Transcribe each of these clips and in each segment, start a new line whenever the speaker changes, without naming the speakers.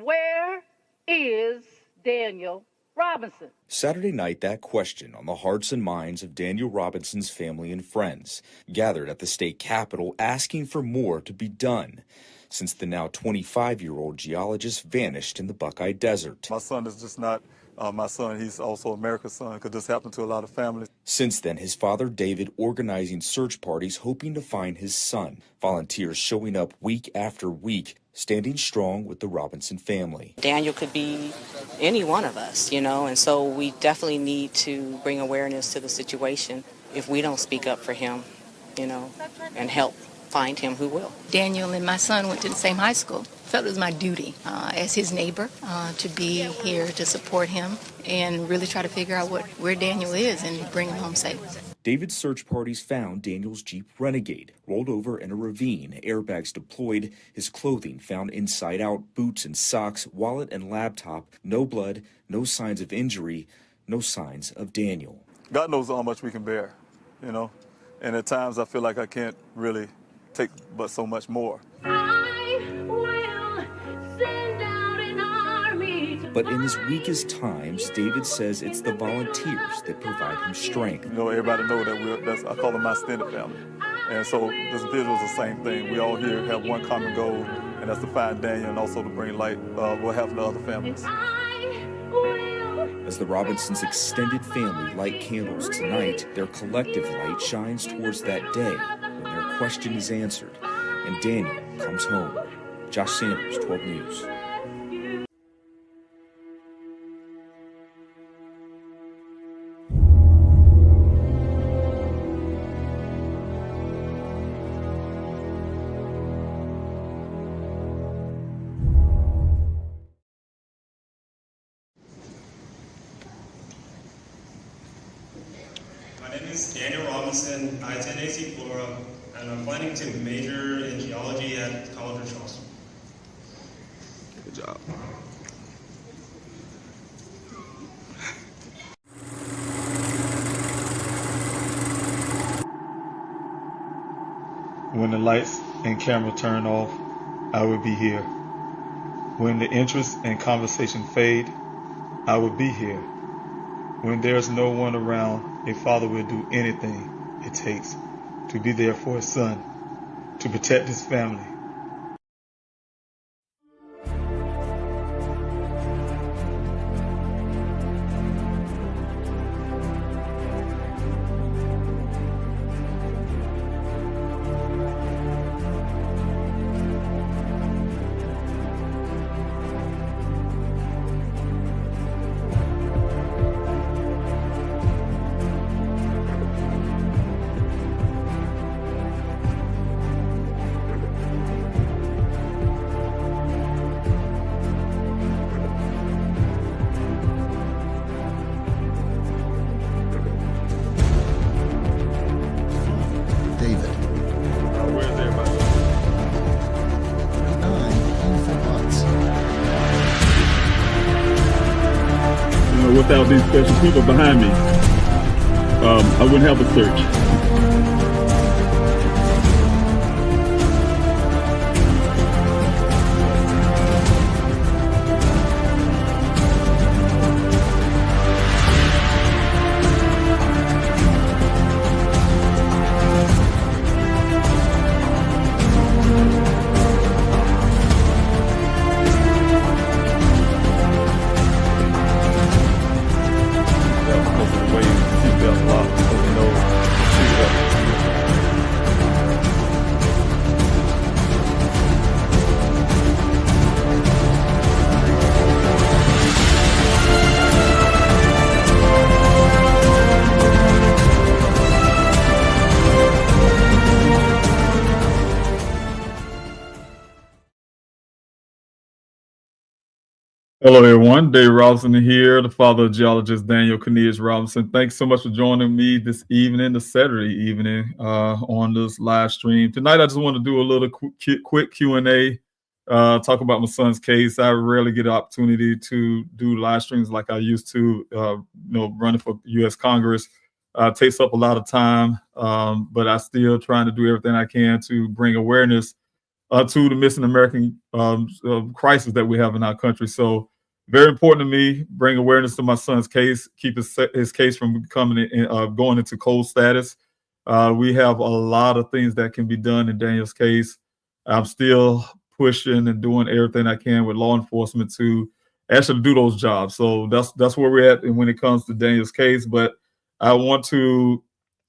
Where is Daniel Robinson?
Saturday night, that question on the hearts and minds of Daniel Robinson's family and friends gathered at the state capitol asking for more to be done since the now 25-year-old geologist vanished in the Buckeye Desert.
My son is just not my son. He's also America's son. Could this happen to a lot of families?
Since then, his father, David, organizing search parties hoping to find his son. Volunteers showing up week after week, standing strong with the Robinson family.
Daniel could be any one of us, and so we definitely need to bring awareness to the situation. If we don't speak up for him, and help find him, who will?
Daniel and my son went to the same high school. Felt it was my duty as his neighbor to be here to support him and really try to figure out where Daniel is and bring him home safe.
David's search parties found Daniel's Jeep Renegade rolled over in a ravine, airbags deployed, his clothing found inside out, boots and socks, wallet and laptop, no blood, no signs of injury, no signs of Daniel.
God knows how much we can bear, and at times I feel like I can't really take but so much more.
But in his weakest times, David says it's the volunteers that provide him strength.
Everybody know that I call them my extended family. And so this visual is the same thing. We all here have one common goal, and that's to find Daniel and also to bring light what happened to other families.
As the Robinsons' extended family light candles tonight, their collective light shines towards that day when their question is answered and Daniel comes home. Josh Sanders, 12 News.
My name is Daniel Robinson. I attend AC Flora, and I'm planning to major in geology at College of Charleston.
Good job.
When the lights and camera turn off, I will be here. When the interest and conversation fade, I will be here. When there's no one around, a father will do anything it takes to be there for his son, to protect his family.
David.
Where's everybody?
And I for once.
Without these special people behind me, I wouldn't have a search. Hello, everyone. Dave Robinson here, the father of geologist Daniel Cornelius Robinson. Thanks so much for joining me this evening, this Saturday evening, on this live stream. Tonight, I just want to do a little quick Q&A, talk about my son's case. I rarely get an opportunity to do live streams like I used to, running for U.S. Congress. Takes up a lot of time, but I still trying to do everything I can to bring awareness to the missing American crisis that we have in our country. So very important to me, bring awareness to my son's case, keep his case from becoming going into cold status. We have a lot of things that can be done in Daniel's case. I'm still pushing and doing everything I can with law enforcement to actually do those jobs. So that's where we're at when it comes to Daniel's case. But I want to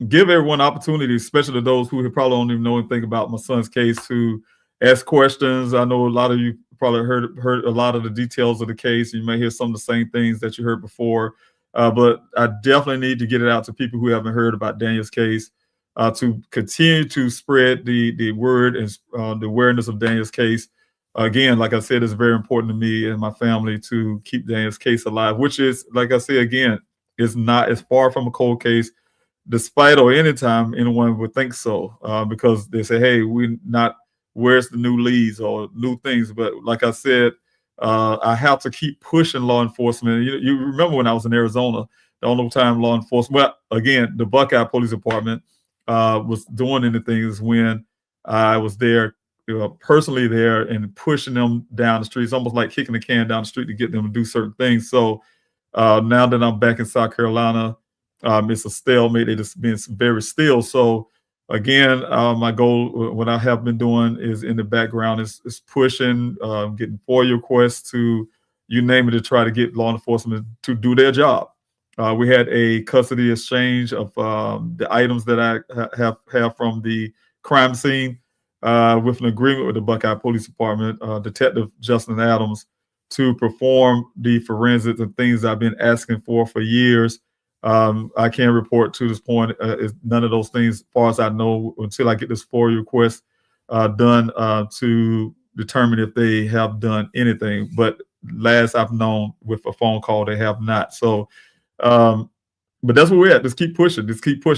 give everyone opportunity, especially to those who probably don't even know anything about my son's case, to ask questions. I know a lot of you probably heard a lot of the details of the case. You may hear some of the same things that you heard before, but I definitely need to get it out to people who haven't heard about Daniel's case, to continue to spread the word and the awareness of Daniel's case. Again, like I said, it's very important to me and my family to keep Daniel's case alive, which is, like I say again, is not as far from a cold case, despite or anytime anyone would think so, because they say, hey, where's the new leads or new things? But like I said, I have to keep pushing law enforcement. You remember when I was in Arizona, the only time law enforcement, well, again, the Buckeye Police Department was doing anything is when I was there, personally there, and pushing them down the street. It's almost like kicking the can down the street to get them to do certain things. So now that I'm back in South Carolina, it's a stalemate. It has been very still. So again, my goal, what I have been doing is in the background is pushing, getting FOIA requests to you name it, to try to get law enforcement to do their job. We had a custody exchange of the items that I have from the crime scene with an agreement with the Buckeye Police Department, Detective Justin Adams, to perform the forensics and things I've been asking for years. I can't report to this point none of those things, as far as I know, until I get this FOIA request done to determine if they have done anything. But last I've known with a phone call, they have not. So, but that's where we're at. Just keep pushing.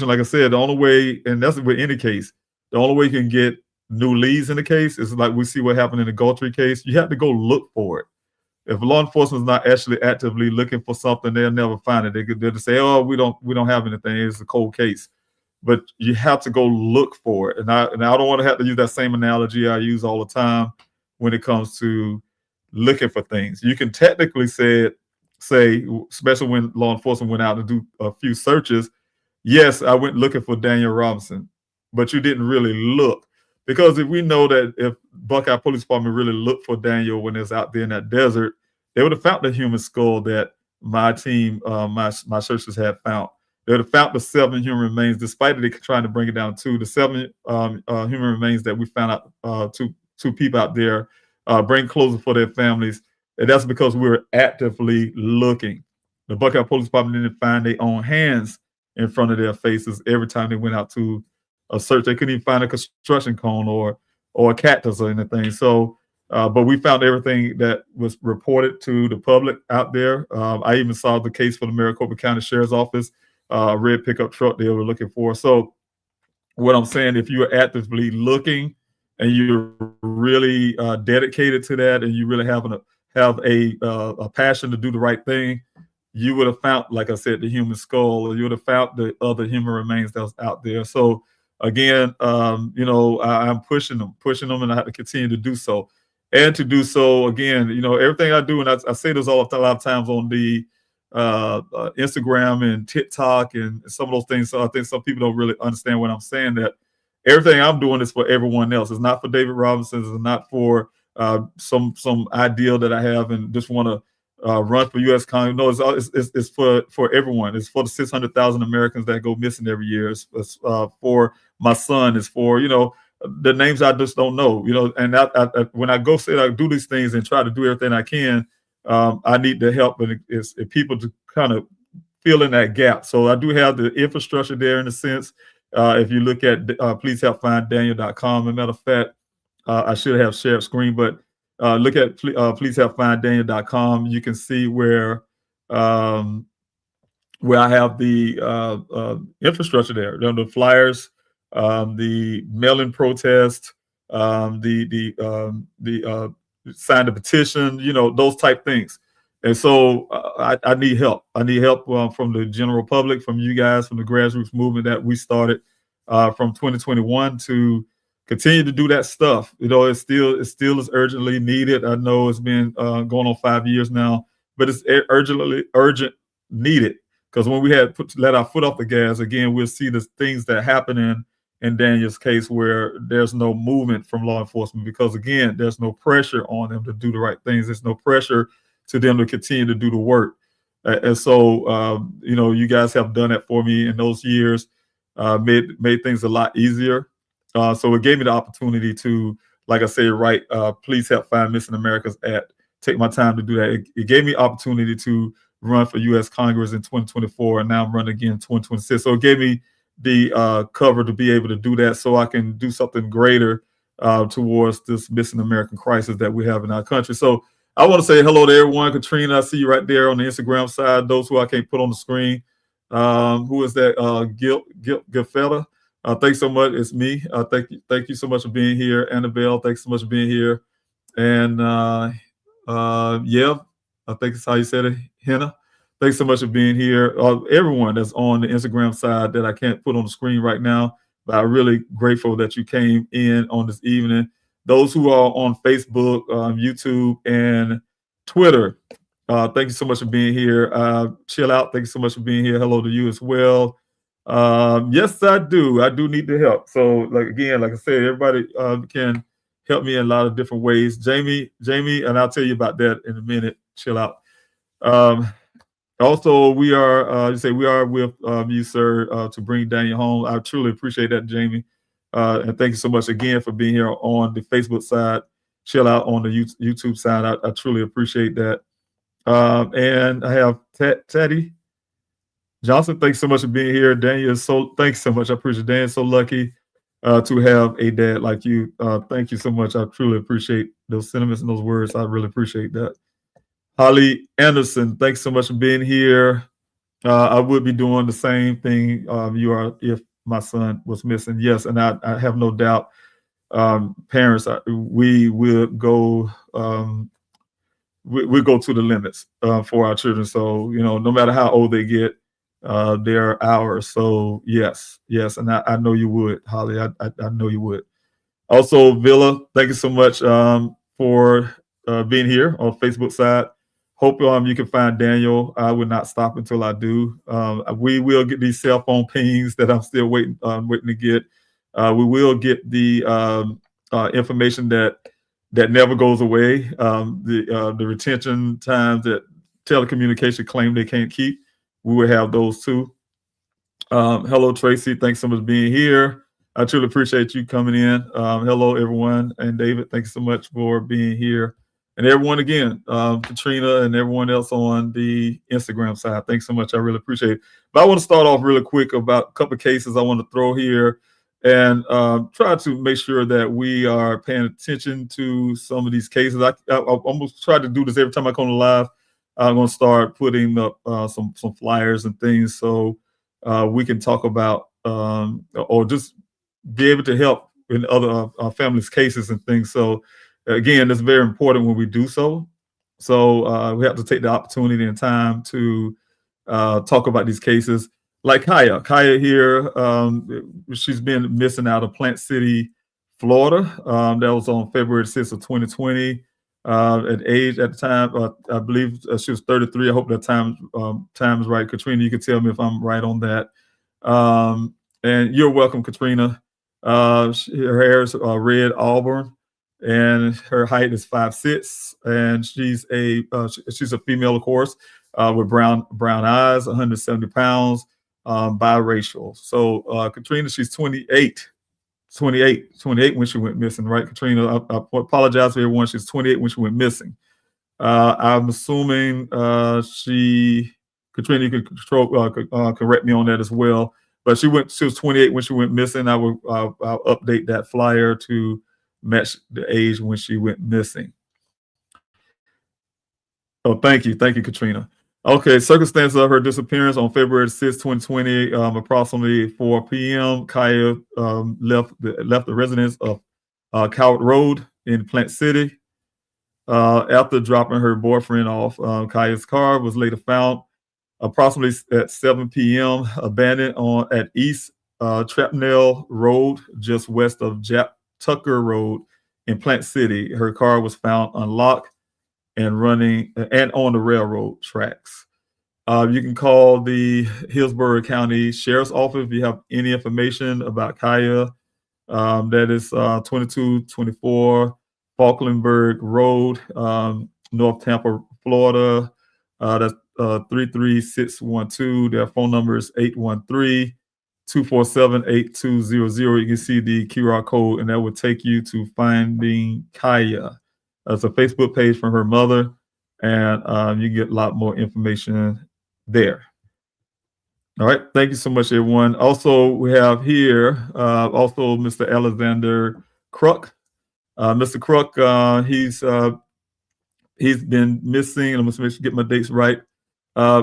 Like I said, the only way, and that's with any case, the only way you can get new leads in the case is like we see what happened in the Galtry case. You have to go look for it. If law enforcement is not actually actively looking for something, they'll never find it. They'll just say, "Oh, we don't have anything. It's a cold case." But you have to go look for it. And I don't want to have to use that same analogy I use all the time when it comes to looking for things. You can technically say, especially when law enforcement went out to do a few searches, yes, I went looking for Daniel Robinson, but you didn't really look. Because if we know that if Buckeye Police Department really looked for Daniel when it's out there in that desert, they would have found the human skull that my team, my searchers had found. They would have found the 7 human remains, despite it trying to bring it down to the 7 human remains that we found out, two people out there, bring closure for their families. And that's because we were actively looking. The Buckeye Police Department didn't find their own hands in front of their faces every time they went out to a search. They couldn't even find a construction cone or a cactus or anything. So, but we found everything that was reported to the public out there. I even saw the case for the Maricopa County Sheriff's Office, red pickup truck they were looking for. So what I'm saying, if you're actively looking and you're really dedicated to that, and you really have a passion to do the right thing, you would have found, like I said, the human skull, or you would have found the other human remains that was out there. So again, I'm pushing them, and I have to continue to do so. And to do so, again, everything I do, and I say this a lot of times on the Instagram and TikTok and some of those things. So I think some people don't really understand what I'm saying, that everything I'm doing is for everyone else. It's not for David Robinson. It's not for some ideal that I have and just want to run for U.S. Congress. No, it's for everyone. It's for the 600,000 Americans that go missing every year. It's for my son. It's for, the names I just don't know, and I when I go say I do these things and try to do everything I can, I need the help and it's people to kind of fill in that gap. So I do have the infrastructure there in a sense. If you look at pleasehelpfinddaniel.com, as a matter of fact, I should have shared screen, but look at pleasehelpfinddaniel.com. You can see where I have the infrastructure there. The flyers, the mail-in protest, the sign the petition, those type things. And so I need help. I need help from the general public, from you guys, from the grassroots movement that we started from 2021 to continue to do that stuff. It still is urgently needed. I know it's been going on 5 years now, but it's urgent needed, because when we had let our foot off the gas again, we'll see the things that happen in Daniel's case where there's no movement from law enforcement, because again, there's no pressure on them to do the right things. There's no pressure to them to continue to do the work. And so, you guys have done that for me in those years, made things a lot easier. So it gave me the opportunity to, like I said, write Please Help Find Missing Americans Act. Take my time to do that. It gave me opportunity to run for U.S. Congress in 2024, and now I'm running again in 2026. So it gave me the cover to be able to do that, so I can do something greater towards this missing American crisis that we have in our country. So I want to say hello to everyone. Katrina, I see you right there on the Instagram side. Those who I can't put on the screen. Who is that? Gil fella. Thanks so much. It's me. Thank you so much for being here. Annabelle, thanks so much for being here. And yeah, I think that's how you said it. Henna, thanks so much for being here. Everyone that's on the Instagram side that I can't put on the screen right now, but I'm really grateful that you came in on this evening. Those who are on Facebook, YouTube, and Twitter, thank you so much for being here. Chill Out, thank you so much for being here. Hello to you as well. Yes, I do. I do need the help. So, like I said, everybody can help me in a lot of different ways. Jamie, and I'll tell you about that in a minute. Chill Out. Also, we are with you, sir, to bring Daniel home. I truly appreciate that, Jamie. And thank you so much again for being here on the Facebook side. Chill Out on the YouTube side. I truly appreciate that. And I have Teddy Johnson, thanks so much for being here. Daniel, thanks so much. I appreciate it. Daniel's so lucky to have a dad like you. Thank you so much. I truly appreciate those sentiments and those words. I really appreciate that. Holly Anderson, thanks so much for being here. I would be doing the same thing you are if my son was missing. Yes, and I have no doubt, parents, we will go. We go to the limits for our children. So no matter how old they get, they're ours. So yes, and I know you would, Holly. I know you would. Also, Villa, thank you so much for being here on Facebook side. Hope you can find Daniel. I would not stop until I do. We will get these cell phone pings that I'm still waiting to get. We will get the information that never goes away. The retention times that telecommunication claim they can't keep. We will have those too. Hello, Tracy. Thanks so much for being here. I truly appreciate you coming in. Hello, everyone. And David, thanks so much for being here. And everyone again, Katrina and everyone else on the Instagram side, thanks so much. I really appreciate it. But I want to start off really quick about a couple of cases I want to throw here and try to make sure that we are paying attention to some of these cases. I almost try to do this every time I come to live. I'm going to start putting up some flyers and things so we can talk about or just be able to help in other families' cases and things. So again, it's very important when we do so. So we have to take the opportunity and time to talk about these cases. Like Kaya here, she's been missing out of Plant City, Florida. That was on February 6th of 2020. At the time, I believe she was 33. I hope that time is right. Katrina, you can tell me if I'm right on that. And you're welcome, Katrina. Her hair is red auburn, and her height is 5'6", and she's a female, of course, with brown eyes, 170 pounds, biracial. So Katrina, she's 28 when she went missing, right, Katrina? I apologize for everyone. She's 28 when she went missing. I'm assuming Katrina, you can correct me on that as well. But she was 28 when she went missing. I'll update that flyer to match the age when she went missing. Oh, thank you, Katrina. Okay, circumstances of her disappearance on February 6, 2020, approximately 4 p.m. Kaya left the residence of Coward Road in Plant City. After dropping her boyfriend off, Kaya's car was later found approximately at 7 p.m. abandoned at East Trapnell Road, just west of Jap Tucker Road in Plant City. Her car was found unlocked and running and on the railroad tracks. You can call the Hillsborough County Sheriff's Office if you have any information about Kaya. That is 2224 Falklandburg Road, North Tampa, Florida. That's 33612. Their phone number is 813-247-8200. You can see the QR code, and that will take you to Finding Kaya. That's a Facebook page from her mother, and you get a lot more information there. All right. Thank you so much, everyone. Also, we have here also Mr. Alexander Kruk. Mr. Kruk, he's been missing. I'm going to get my dates right. I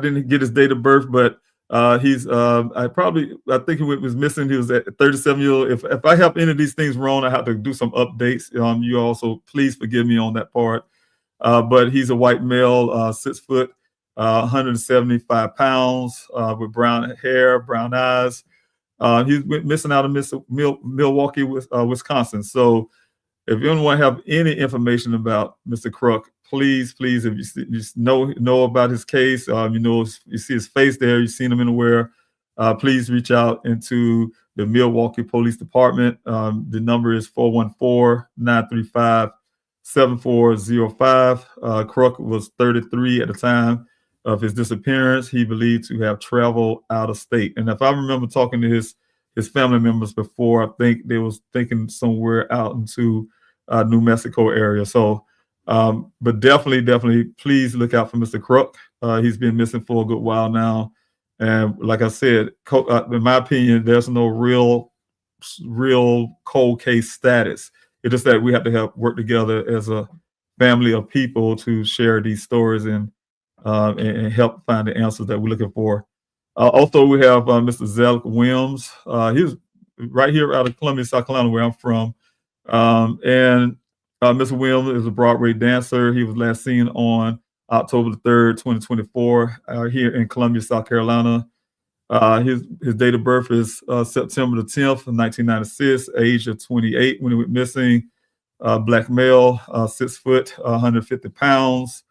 didn't get his date of birth, but I think he was missing. He was at 37 years old. If I have any of these things wrong, I have to do some updates. You also please forgive me on that part. But he's a white male, 6 foot, 175 pounds, with brown hair, brown eyes. He's missing out of Milwaukee, Wisconsin. So if anyone have any information about Mr. Kruk, please, if you know about his case, you see his face there, you've seen him anywhere, please reach out into the Milwaukee Police Department. The number is 414-935-7405. Kruk was 33 at the time of his disappearance. He believed to have traveled out of state. And if I remember talking to his family members before, I think they was thinking somewhere out into New Mexico area. So, but definitely, please look out for Mr. Kruk. He's been missing for a good while now. And like I said, in my opinion, there's no real cold case status. It's just that we have to work together as a family of people to share these stories and help find the answers that we're looking for. Also, we have Mr. Zelig Williams. He's right here out of Columbia, South Carolina, where I'm from. And Mr. Williams is a Broadway dancer. He was last seen on October the 3rd, 2024, here in Columbia, South Carolina. His date of birth is September the 10th, 1996, age of 28 when he went missing. Black male, 6 foot, 150 pounds,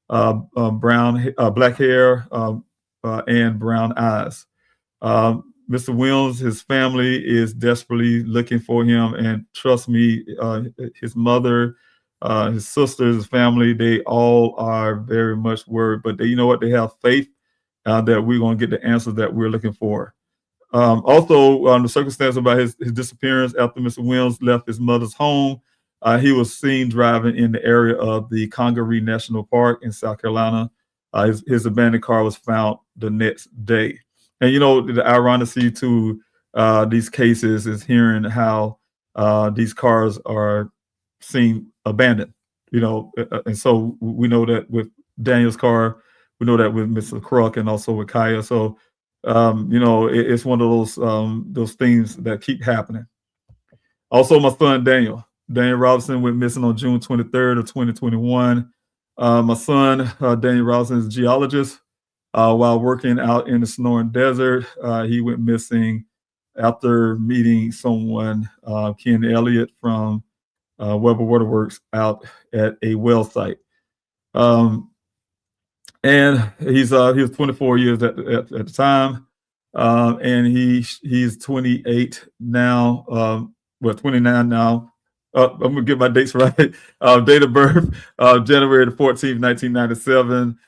black hair, and brown eyes. Mr. Williams, his family is desperately looking for him, and trust me, his mother, his sisters, his family, they all are very much worried, but you know what? They have faith that we're going to get the answers that we're looking for. Also, the circumstance about his disappearance after Mr. Williams left his mother's home, he was seen driving in the area of the Congaree National Park in South Carolina. His abandoned car was found the next day. And, the ironically to these cases is hearing how these cars are seen abandoned, and so we know that with Daniel's car, we know that with Mr. Kruk and also with Kaya. So, it's one of those things that keep happening. Also, my son, Daniel Robinson went missing on June 23rd of 2021. My son, Daniel Robinson, is a geologist. While working out in the Sonoran Desert, he went missing after meeting someone, Ken Elliott from Weber Waterworks, out at a well site. And he was 24 years at the time, and he's 28 now. 29 now. I'm gonna get my dates right. Date of birth, January the 14th, 1997.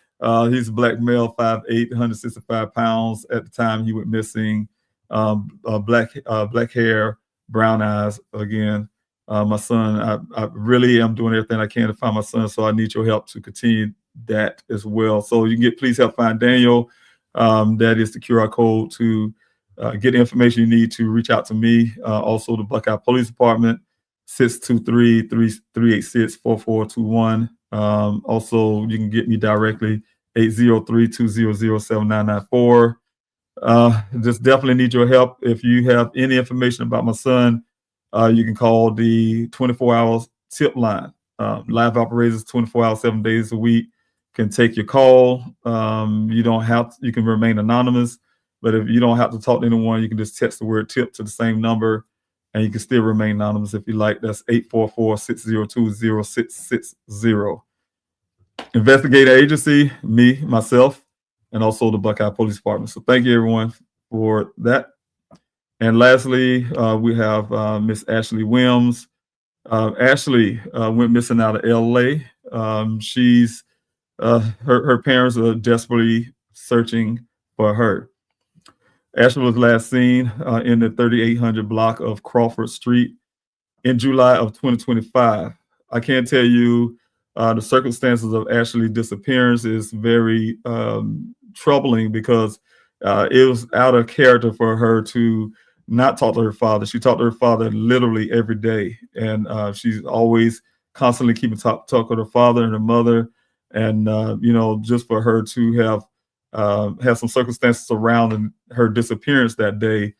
He's a black male, 5'8", 165 pounds. At the time he went missing, black hair, brown eyes. Again, my son, I really am doing everything I can to find my son, so I need your help to continue that as well. So you can please help find Daniel. That is the QR code to get the information you need to reach out to me. Also, the Buckeye Police Department, 623-386-4421. Also, you can get me directly, 803-200-7994. Just definitely need your help. If you have any information about my son, you can call the 24-hour tip line. Live operators, 24 hours, 7 days a week, can take your call. You can remain anonymous, but if you don't have to talk to anyone, you can just text the word tip to the same number, and you can still remain anonymous if you like. That's 844-602-0660. Investigative agency, me, myself, and also the Buckeye Police Department. So thank you, everyone, for that. And lastly, we have Miss Ashley Williams. Ashley went missing out of LA. She's her parents are desperately searching for her. Ashley was last seen in the 3800 block of Crawford Street in July of 2025. I can't tell you the circumstances of Ashley's disappearance is very troubling because it was out of character for her to not talk to her father. She talked to her father literally every day, and she's always constantly keeping talk with her father and her mother. And just for her to have some circumstances surrounding her disappearance that day,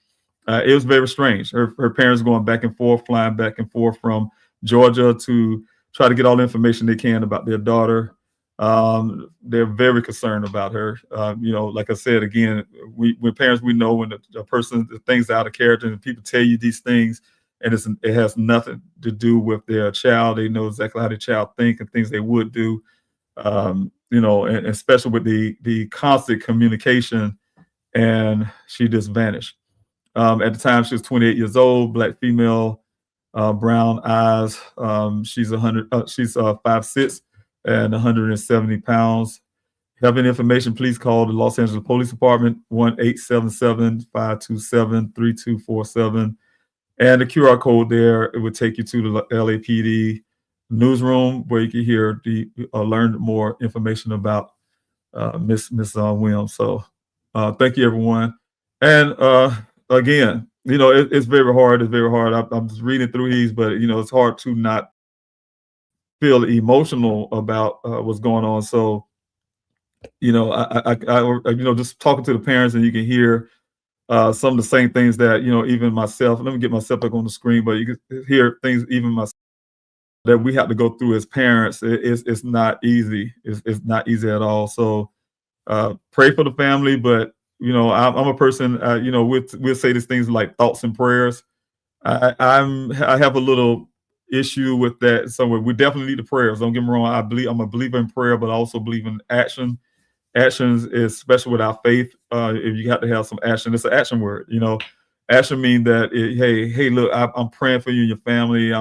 it was very strange. Her parents going back and forth, flying back and forth from Georgia to try to get all the information they can about their daughter. They're very concerned about her. Like I said, again, when parents, we know when the person, the thing's out of character and people tell you these things and it has nothing to do with their child. They know exactly how their child think and things they would do. And especially with the constant communication, and she just vanished. At the time, she was 28 years old, Black female, brown eyes. She's 5'6" and 170 pounds. If you have any information, please call the Los Angeles Police Department, 1-877-527-3247. And the QR code there, it would take you to the LAPD newsroom where you can hear learn more information about Miss Williams. So thank you, everyone. And again, it's very hard. It's very hard. I'm just reading through these, but it's hard to not feel emotional about what's going on. So I just talking to the parents, and you can hear some of the same things that even myself. Let me get myself back on the screen, but you can hear things even myself that we have to go through as parents. It's not easy. It's not easy at all. So pray for the family, but I'm a person. We'll say these things like thoughts and prayers. I have a little issue with that. So we definitely need the prayers. Don't get me wrong. I'm a believer in prayer, but I also believe in action. Actions is especially with our faith. If you have to have some action, it's an action word. Action means that hey, look, I'm praying for you and your family.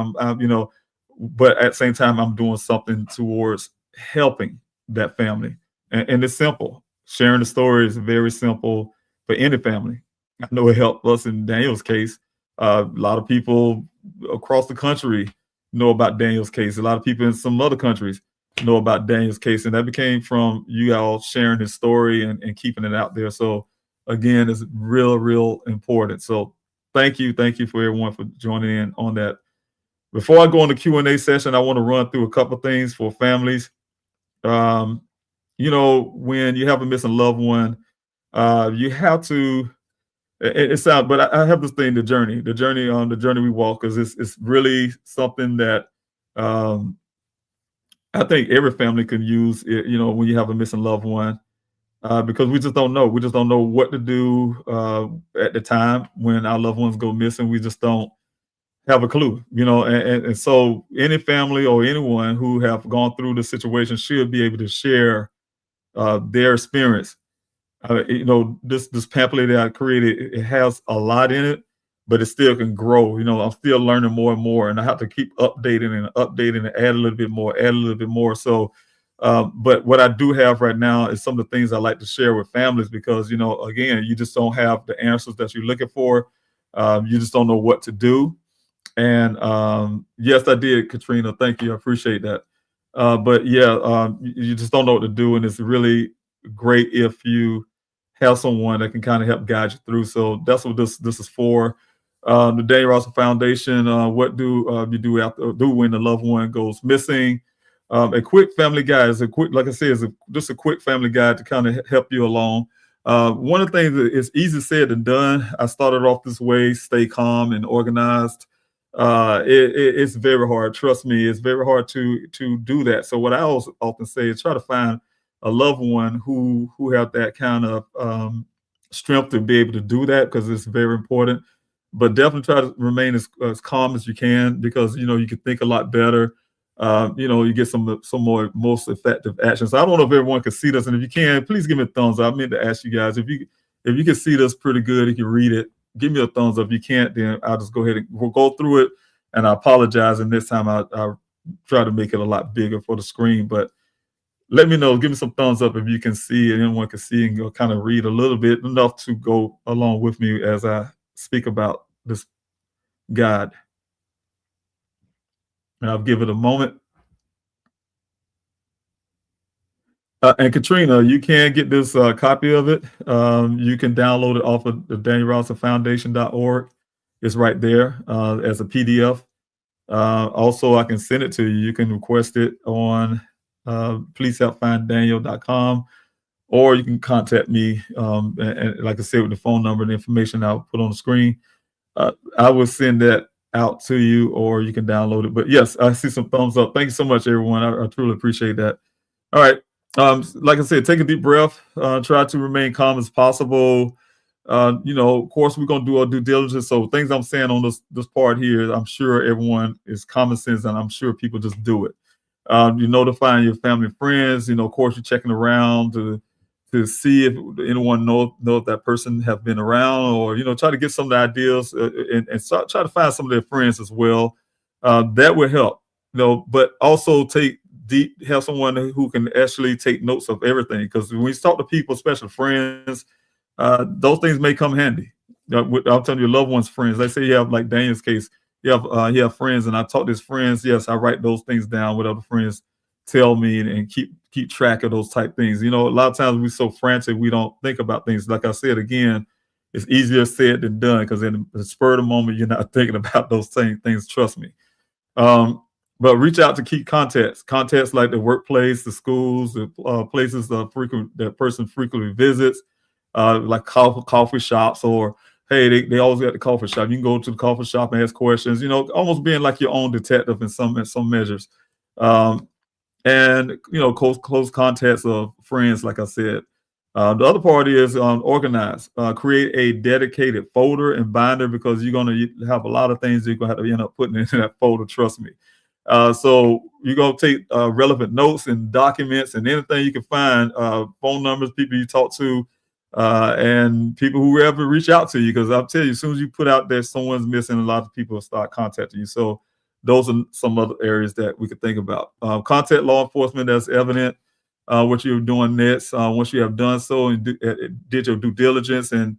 But at the same time, I'm doing something towards helping that family. And it's simple. Sharing the story is very simple for any family. I know it helped us in Daniel's case. A lot of people across the country know about Daniel's case. A lot of people in some other countries know about Daniel's case. And that became from you all sharing his story and keeping it out there. So again, it's real important. So thank you for everyone for joining in on that. Before I go on the Q&A session, I want to run through a couple of things for families. When you have a missing loved one, you have to. It sounds, but I have this thing: the journey we walk, because it's really something that I think every family can use. When you have a missing loved one, because we just don't know. We just don't know what to do at the time when our loved ones go missing. We just don't have a clue, and so any family or anyone who have gone through the situation should be able to share their experience. This pamphlet that I created, it has a lot in it, but it still can grow. I'm still learning more and more, and I have to keep updating and add a little bit more. So, but what I do have right now is some of the things I like to share with families, because, again, you just don't have the answers that you're looking for. You just don't know what to do. And yes, I did, Katrina. Thank you. I appreciate that. But yeah, you just don't know what to do. And it's really great if you have someone that can kind of help guide you through. So that's what this is for. The Daniel Robinson Foundation. What do you do when the loved one goes missing? A quick family guide is like I said, just a quick family guide to kind of help you along. One of the things that is easy said than done. I started off this way: stay calm and organized. It's very hard. Trust me, it's very hard to do that. So what I often say is try to find a loved one who have that kind of strength to be able to do that, because it's very important. but definitely try to remain as calm as you can, because you can think a lot better. You get some more most effective actions. I don't know if everyone can see this, and if you can, please give me a thumbs up. I meant to ask you guys, if you can see this pretty good, you can read it, give me a thumbs up. If you can't, then I'll just go ahead and we'll go through it. And I apologize. And this time I'll try to make it a lot bigger for the screen. But let me know. Give me some thumbs up if you can see, and anyone can see, and go kind of read a little bit, enough to go along with me as I speak about this guide. And I'll give it a moment. And Katrina, you can get this copy of it. You can download it off of the DanielRobinsonFoundation.org. It's right there as a PDF. Also, I can send it to you. You can request it on pleasehelpfinddaniel.com, or you can contact me. And like I said, with the phone number and the information I'll put on the screen, I will send that out to you, or you can download it. But yes, I see some thumbs up. Thank you so much, everyone. I truly appreciate that. All right. Like I said, take a deep breath. Try to remain calm as possible. Of course, we're going to do our due diligence. So things I'm saying on this part here, I'm sure everyone is common sense, and I'm sure people just do it. You're notifying your family and friends. Of course, you're checking around to see if anyone know if that person have been around, or try to get some of the ideas and try to find some of their friends as well. That will help. But also have someone who can actually take notes of everything, because when you talk to people, especially friends, those things may come handy. I'm telling you, loved ones, friends. Let's say you have, like Daniel's case, you have friends, and I talk to his friends. Yes, I write those things down, what other friends tell me, and keep track of those type things. A lot of times we're so frantic, we don't think about things. Like I said again, it's easier said than done, because in the spur of the moment, you're not thinking about those same things. Trust me. But reach out to keep contacts like the workplace, the schools, the places that person frequently visits, like coffee shops, or hey, they always got the coffee shop. You can go to the coffee shop and ask questions. Almost being like your own detective in some measures. And close contacts of friends, like I said. The other part is organize. Create a dedicated folder and binder, because you're going to have a lot of things you're going to have to end up putting into that folder. Trust me. So you're going to take relevant notes and documents and anything you can find, phone numbers, people you talk to, and people who ever reach out to you. Because I'll tell you, as soon as you put out there someone's missing, a lot of people will start contacting you. So those are some other areas that we could think about. Contact law enforcement as evident what you're doing next. Once you have done so and did your due diligence and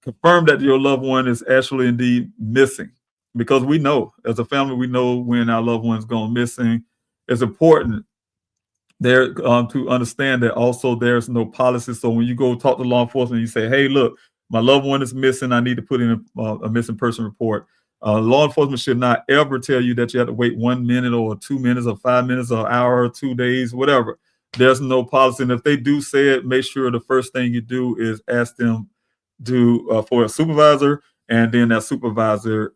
confirm that your loved one is actually indeed missing. Because we know, as a family, we know when our loved one's gone missing. It's important there to understand that also there's no policy. So when you go talk to law enforcement, you say, hey, look, my loved one is missing. I need to put in a missing person report. Law enforcement should not ever tell you that you have to wait 1 minute or 2 minutes or 5 minutes or an hour or 2 days, whatever. There's no policy. And if they do say it, make sure the first thing you do is ask them for a supervisor. And then that supervisor,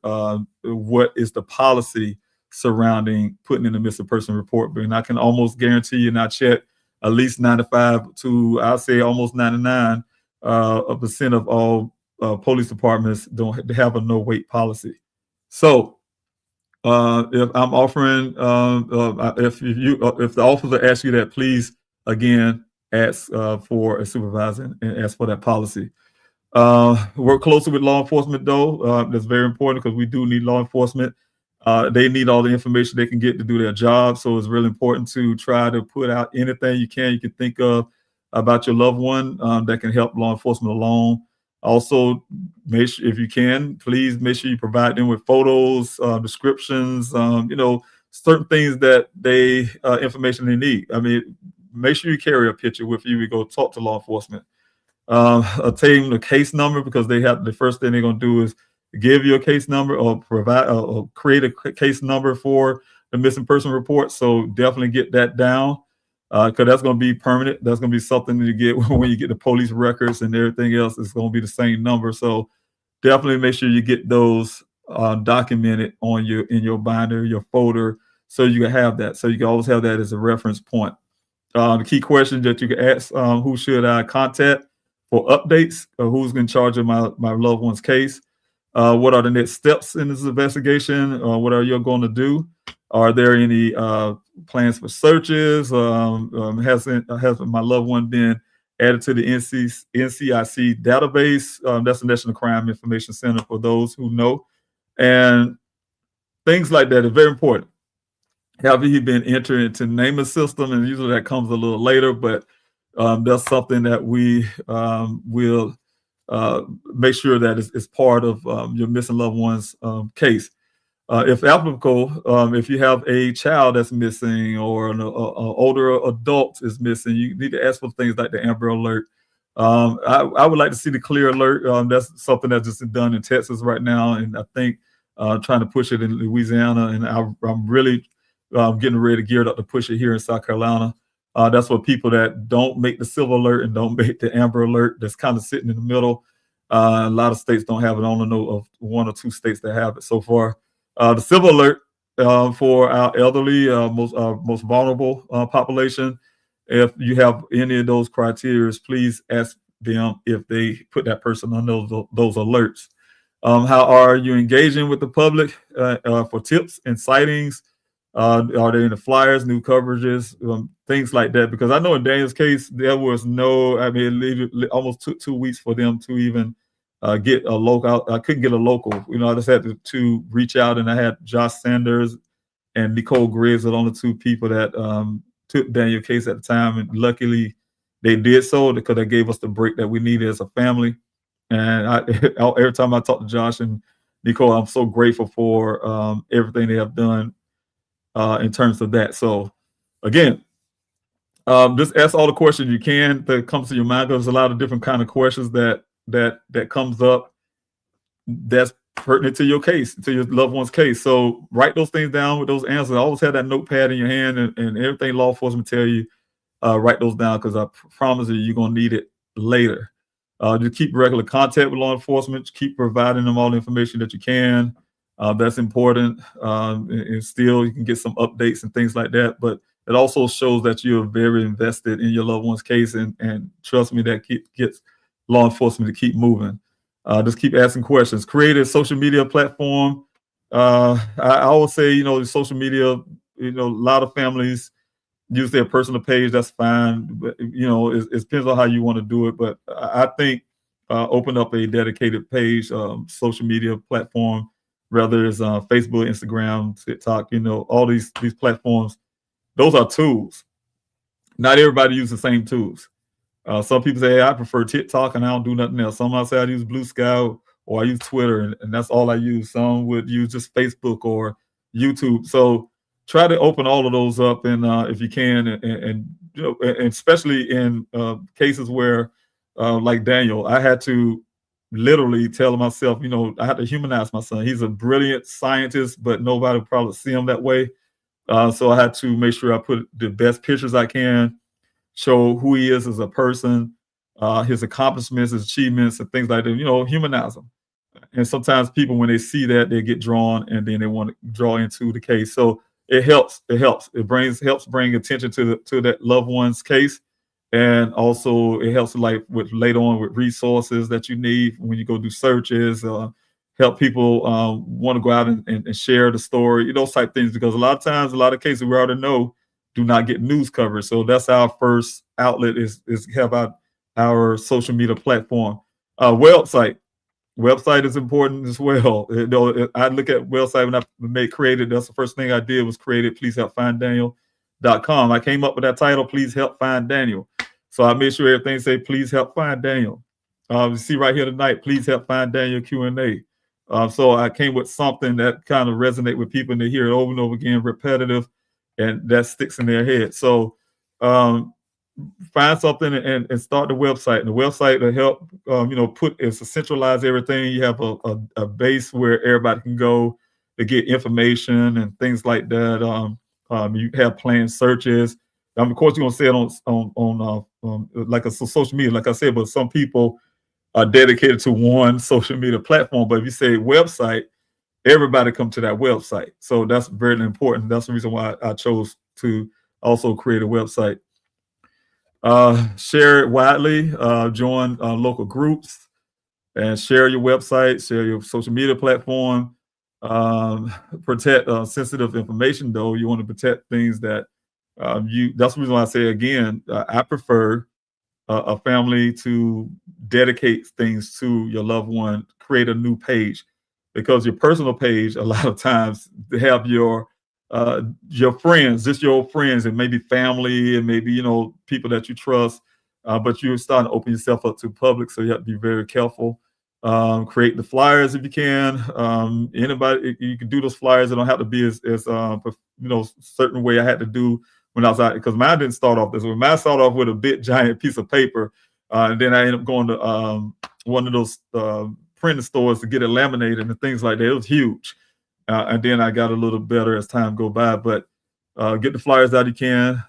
what is the policy surrounding putting in a missing person report? And I can almost guarantee you, and I check, at least 95 to, I'll say almost 99% of all police departments don't have a no wait policy. So if I'm offering, if the officer asks you that, please again ask for a supervisor and ask for that policy. Work closely with law enforcement, though. That's very important, because we do need law enforcement. They need all the information they can get to do their job. So it's really important to try to put out anything you can think of about your loved one that can help law enforcement along. Also, make sure, if you can, please make sure you provide them with photos, descriptions, certain things that information they need. I mean, make sure you carry a picture with you. We go talk to law enforcement. Obtain the case number, because the first thing they're going to do is give you a case number or provide or create a case number for the missing person report. So definitely get that down, because that's going to be permanent. That's going to be something that you get when you get the police records and everything else. It's going to be the same number. So definitely make sure you get those documented in your binder, your folder, so you can have that. So you can always have that as a reference point. The key questions that you can ask: who should I contact for updates? Who's in charge of my loved one's case? What are the next steps in this investigation? What are you going to do? Are there any plans for searches? Has my loved one been added to the NCIC database? That's the National Crime Information Center for those who know. And things like that are very important. Have he been entered into the NAMA system? And usually that comes a little later, but that's something that we will make sure that is part of your missing loved one's case. If applicable, if you have a child that's missing or an older adult is missing, you need to ask for things like the Amber Alert. I would like to see the Clear Alert. That's something that's just done in Texas right now, and I think trying to push it in Louisiana, and I'm really getting ready to gear up to push it here in South Carolina. That's for people that don't make the Silver Alert and don't make the Amber Alert. That's kind of sitting in the middle. A lot of states don't have it. I only know of 1 or 2 states that have it so far. The Silver Alert for our elderly, most vulnerable population. If you have any of those criteria, please ask them if they put that person on those alerts. How are you engaging with the public for tips and sightings? Are they in the flyers, new coverages, things like that? Because I know in Daniel's case, there was it almost took 2 weeks for them to even get a local. I couldn't get a local. I just had to reach out, and I had Josh Sanders and Nicole Griggs were the only 2 people that took Daniel's case at the time. And luckily, they did so because they gave us the break that we needed as a family. And every time I talk to Josh and Nicole, I'm so grateful for everything they have done in terms of that. So again, just ask all the questions you can that comes to your mind. There's a lot of different kind of questions that comes up that's pertinent to your case, to your loved one's case. So write those things down with those answers. Always have that notepad in your hand, and everything law enforcement tell you, write those down, because I promise you, you're going to need it later. Just keep regular contact with law enforcement. Keep providing them all the information that you can. That's important. And still, you can get some updates and things like that. But it also shows that you're very invested in your loved one's case. And trust me, that gets law enforcement to keep moving. Just keep asking questions. Create a social media platform. I always say, the social media, a lot of families use their personal page. That's fine. But, it depends on how you want to do it. But I think open up a dedicated page, social media platform, whether it's Facebook, Instagram, TikTok, all these platforms. Those are tools. Not everybody uses the same tools. Some people say, hey, I prefer TikTok and I don't do nothing else. Some might say I use Blue Sky or I use Twitter, and that's all I use. Some would use just Facebook or YouTube. So try to open all of those up, and if you can, and especially in cases where, like Daniel, I had to literally tell myself, I had to humanize my son. He's a brilliant scientist, but nobody would probably see him that way. So I had to make sure I put the best pictures I can, show who he is as a person, his accomplishments, his achievements, and things like that, humanize him. And sometimes people, when they see that, they get drawn, and then they want to draw into the case. So it helps. It helps. Helps bring attention to that loved one's case. And also it helps with later on with resources that you need when you go do searches, help people want to go out and share the story, those type things, because a lot of times, a lot of cases we already know do not get news coverage. So that's our first outlet is have our social media platform. Website is important as well. I look at website when I created, that's the first thing I did was created pleasehelpfinddaniel.com. I came up with that title, Please Help Find Daniel. So I made sure everything say, please help find Daniel. You see right here tonight, please help find Daniel Q&A. So I came with something that kind of resonate with people, and they hear it over and over again, repetitive, and that sticks in their head. So find something and start the website. And the website will help, it's to centralize everything. You have a base where everybody can go to get information and things like that. You have planned searches. Of course, you're gonna say it on like a social media, like I said, but some people are dedicated to one social media platform. But if you say website, everybody come to that website. So that's very important. That's the reason why I chose to also create a website. Share it widely, join local groups. and share your website, share your social media platform. Protect sensitive information, though. You want to protect things that that's the reason why I say again, I prefer a family to dedicate things to your loved one, create a new page, because your personal page, a lot of times, they have your friends, just your friends, and maybe family, and maybe people that you trust. But you're starting to open yourself up to public, so you have to be very careful. Create the flyers if you can. Anybody, you can do those flyers. It don't have to be as certain way I had to do when I was out, because mine didn't start off this way. Mine started off with a big giant piece of paper, and then I ended up going to one of those printing stores to get it laminated and things like that. It was huge, and then I got a little better as time go by. But get the flyers out you can.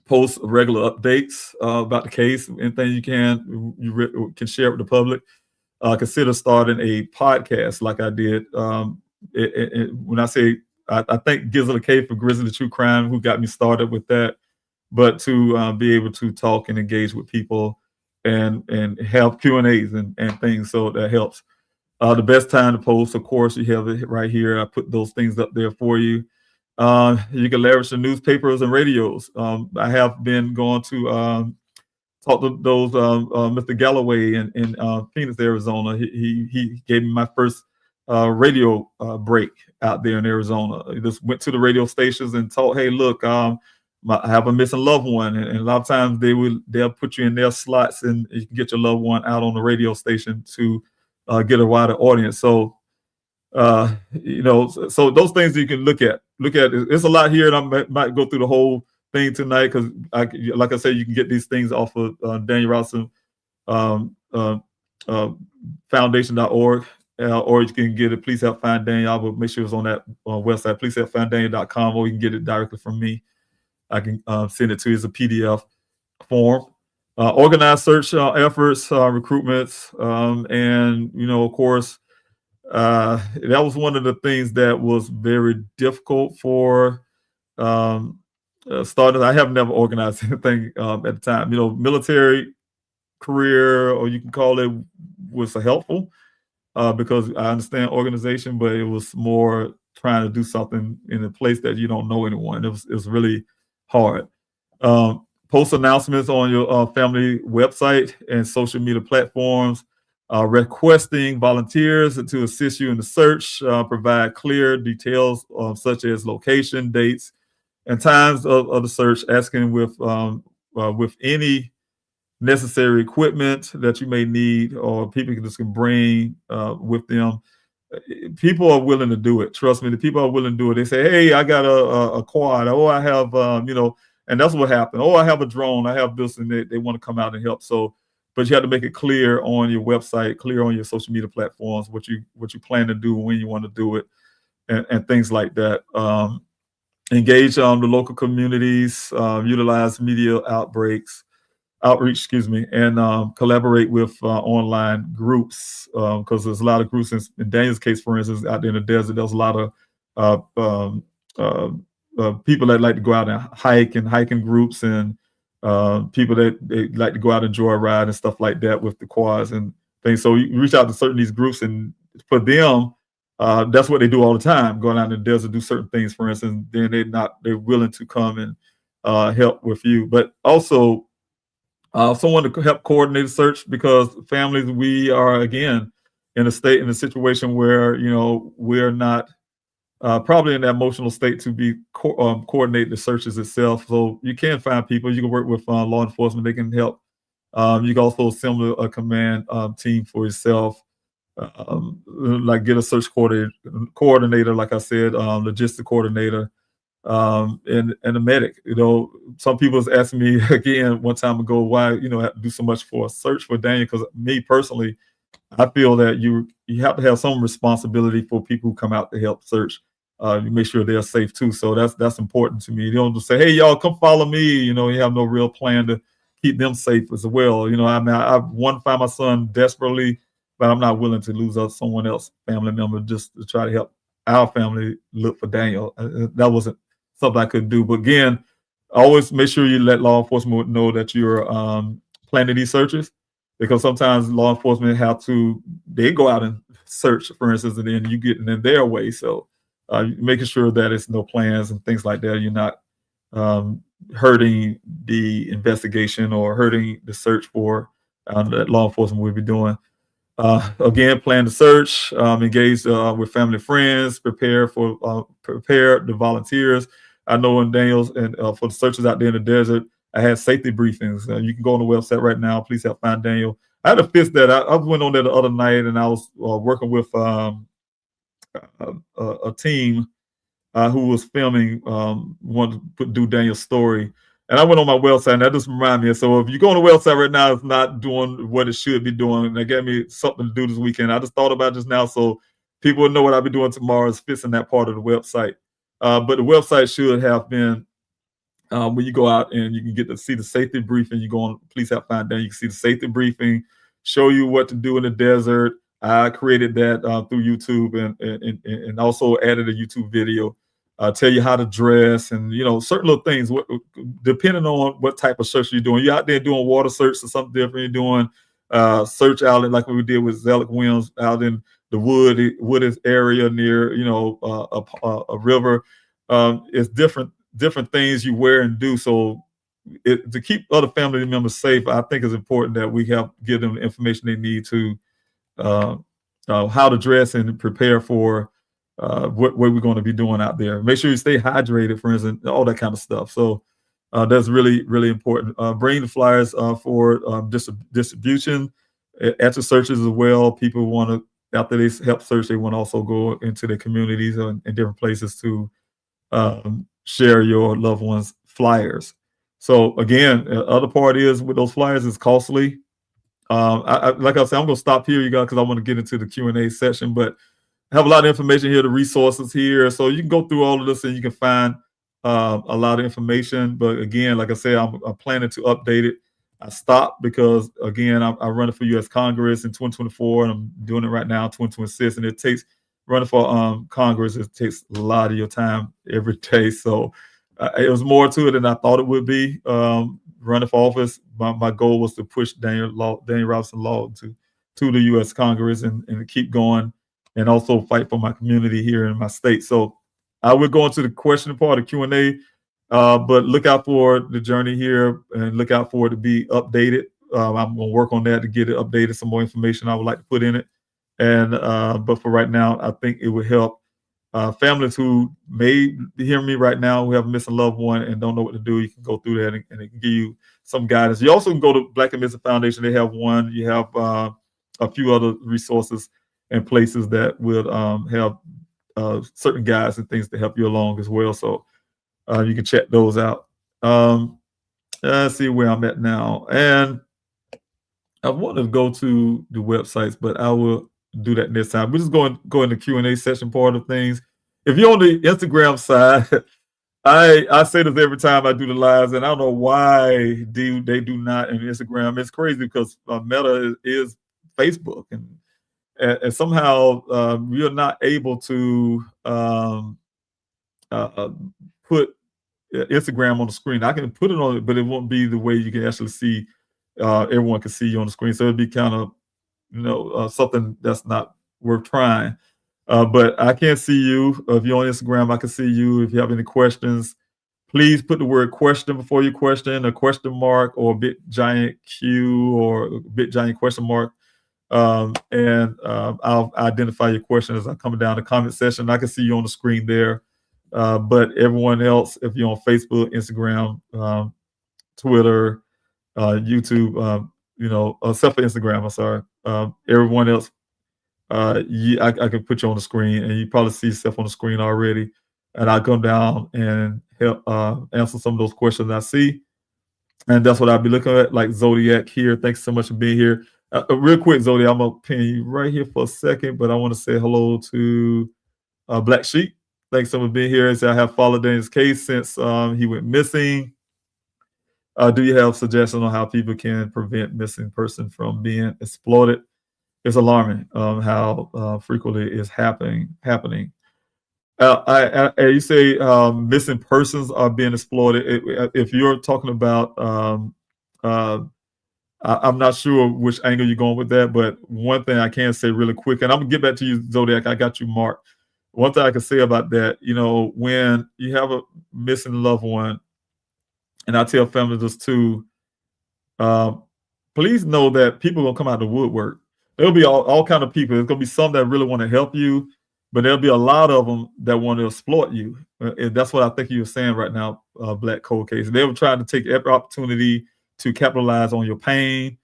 Post regular updates about the case, anything you can. You can share with the public. Consider starting a podcast like I did. When I say, I thank Gizzle K for Grizzly True Crime, who got me started with that. But to be able to talk and engage with people and have Q&As and things, so that helps. The best time to post, of course, you have it right here. I put those things up there for you. You can leverage the newspapers and radios. I have been going to talk to those Mr. Galloway in Phoenix, Arizona. He gave me my first radio break out there in Arizona. I just went to the radio stations and told, hey, look, I have a missing loved one, and a lot of times they'll put you in their slots, and you can get your loved one out on the radio station to get a wider audience. So so those things you can look at. It's a lot here, and I might go through the whole thing tonight, because like I said, you can get these things off of Daniel Robinson foundation.org, or you can get it. Please help find Daniel. I will make sure it's on that website, pleasehelpfinddaniel.com, or you can get it directly from me. I can send it to you as a PDF form. Organized search efforts, recruitments, and of course, that was one of the things that was very difficult for starters. I have never organized anything at the time. Military career, or you can call it, was helpful because I understand organization, but it was more trying to do something in a place that you don't know anyone. It was really hard. Post announcements on your family website and social media platforms. Requesting volunteers to assist you in the search. Provide clear details such as location, dates, and times of the search. Asking with any necessary equipment that you may need, or people just can bring with them. People are willing to do it. Trust me, the people are willing to do it. They say, hey, I got a quad. Oh, I have, and that's what happened. Oh, I have a drone. I have this, and they want to come out and help. So, but you have to make it clear on your website, clear on your social media platforms, what you plan to do, when you want to do it, and things like that. Engage the local communities, utilize media outreach, and collaborate with online groups, because there's a lot of groups. In Daniel's case, for instance, out there in the desert, there's a lot of people that like to go out and hiking groups, and people that they like to go out and joyride and stuff like that with the quads and things. So you reach out to certain these groups, and for them, that's what they do all the time, going out in the desert, do certain things, for instance. Then they're willing to come and help with you. But also someone to help coordinate the search, because families, we are again in a situation where we're not probably in that emotional state to be coordinate the searches itself. So you can find people. You can work with law enforcement. They can help. You can also assemble a command team for yourself, like get a search coordinator, like I said, logistic coordinator, and a medic. Some people was asking me again one time ago, why have to do so much for a search for Daniel? Because me personally, I feel that you have to have some responsibility for people who come out to help search. You make sure they're safe too. So that's important to me. You don't just say, hey, y'all, come follow me. You have no real plan to keep them safe as well. I want to find my son desperately, but I'm not willing to lose someone else, family member, just to try to help our family look for Daniel. That wasn't something I could do. But again, always make sure you let law enforcement know that you're planning these searches. because sometimes law enforcement they go out and search, for instance, and then you getting in their way. So making sure that it's no plans and things like that. You're not hurting the investigation or hurting the search for that law enforcement will be doing. Again, plan the search, engage with family and friends, prepare the volunteers. I know in Daniels and for the searchers out there in the desert, I had safety briefings. You can go on the website right now. Please help find Daniel. I had to fix that. I went on there the other night and I was working with a team who was filming, wanted to do Daniel's story. And I went on my website, and that just reminded me. So if you go on the website right now, it's not doing what it should be doing. And they gave me something to do this weekend. I just thought about it just now, so people would know what I'll be doing tomorrow is fixing that part of the website. But the website should have been when you go out and you can get to see the safety briefing. You go on Please Help Find Daniel. You can see the safety briefing, show you what to do in the desert. I created that through YouTube and also added a YouTube video. Tell you how to dress and, certain little things, depending on what type of search you're doing. You're out there doing water search or something different. You're doing search out like we did with Zelig Williams out in the wooded area near, a river. It's different things you wear and do. So to keep other family members safe, I think it's important that we give them the information they need to how to dress and prepare for what we're going to be doing out there. Make sure you stay hydrated, for instance, all that kind of stuff. So that's really, really important. Bring the flyers for distribution at the searches as well. People want to, after they help search, they want to also go into their communities and different places to share your loved ones' flyers. So again, other part is with those flyers is costly. Like I said, I'm going to stop here, you guys, because I want to get into the Q&A session, but I have a lot of information here, the resources here. So you can go through all of this and you can find a lot of information. But again, like I said, I'm planning to update it. I stopped because, again, I'm running for U.S. Congress in 2024, and I'm doing it right now in 2026. And it takes, running for Congress, it takes a lot of your time every day. So it was more to it than I thought it would be. Running for office, my goal was to push Daniel Robinson Law to the U.S. Congress and keep going, and also fight for my community here in my state. So I will go into the question part of Q&A, but look out for the journey here and look out for it to be updated. I'm going to work on that to get it updated, some more information I would like to put in it. And but for right now, I think it would help families who may be hearing me right now who have a missing loved one and don't know what to do. You can go through that and it can give you some guidance. You also can go to Black and Missing Foundation. They have one. You have a few other resources and places that would have certain guides and things to help you along as well. So you can check those out. Let's see where I'm at now. And I want to go to the websites, but I will do that next time. We're just going in the Q&A session part of things. If you're on the Instagram side, I say this every time I do the lives, and I don't know why they do not in Instagram. It's crazy because Meta is Facebook, and somehow you're not able to put Instagram on the screen. I can put it on it, but it won't be the way you can actually see. Everyone can see you on the screen, so it'd be kind of something that's not worth trying. But I can't see you. If you're on Instagram, I can see you. If you have any questions, please put the word question before your question, a question mark or a big giant Q or a big giant question mark. And I'll identify your question as I come down the comment section. I can see you on the screen there. But everyone else, if you're on Facebook, Instagram, Twitter, YouTube, except for Instagram, I'm sorry. Everyone else, I can put you on the screen, and you probably see yourself on the screen already. And I'll come down and help answer some of those questions I see. And that's what I'll be looking at, like Zodiac here. Thanks so much for being here. Real quick, Zodiac, I'm going to pin you right here for a second, but I want to say hello to Black Sheep. Thanks so much for being here. I have followed Daniel's case since he went missing. Do you have suggestions on how people can prevent missing person from being exploited? It's alarming how frequently it's happening. You say missing persons are being exploited. If you're talking about, I'm not sure which angle you're going with that, but one thing I can say really quick, and I'm gonna get back to you, Zodiac. I got you, Mark. One thing I can say about that, when you have a missing loved one, and I tell families this too, please know that people are gonna come out of the woodwork. There'll be all kind of people. There's gonna be some that really want to help you, but there'll be a lot of them that want to exploit you. And that's what I think you're saying right now, Black Cold Case. They were trying to take every opportunity to capitalize on your pain.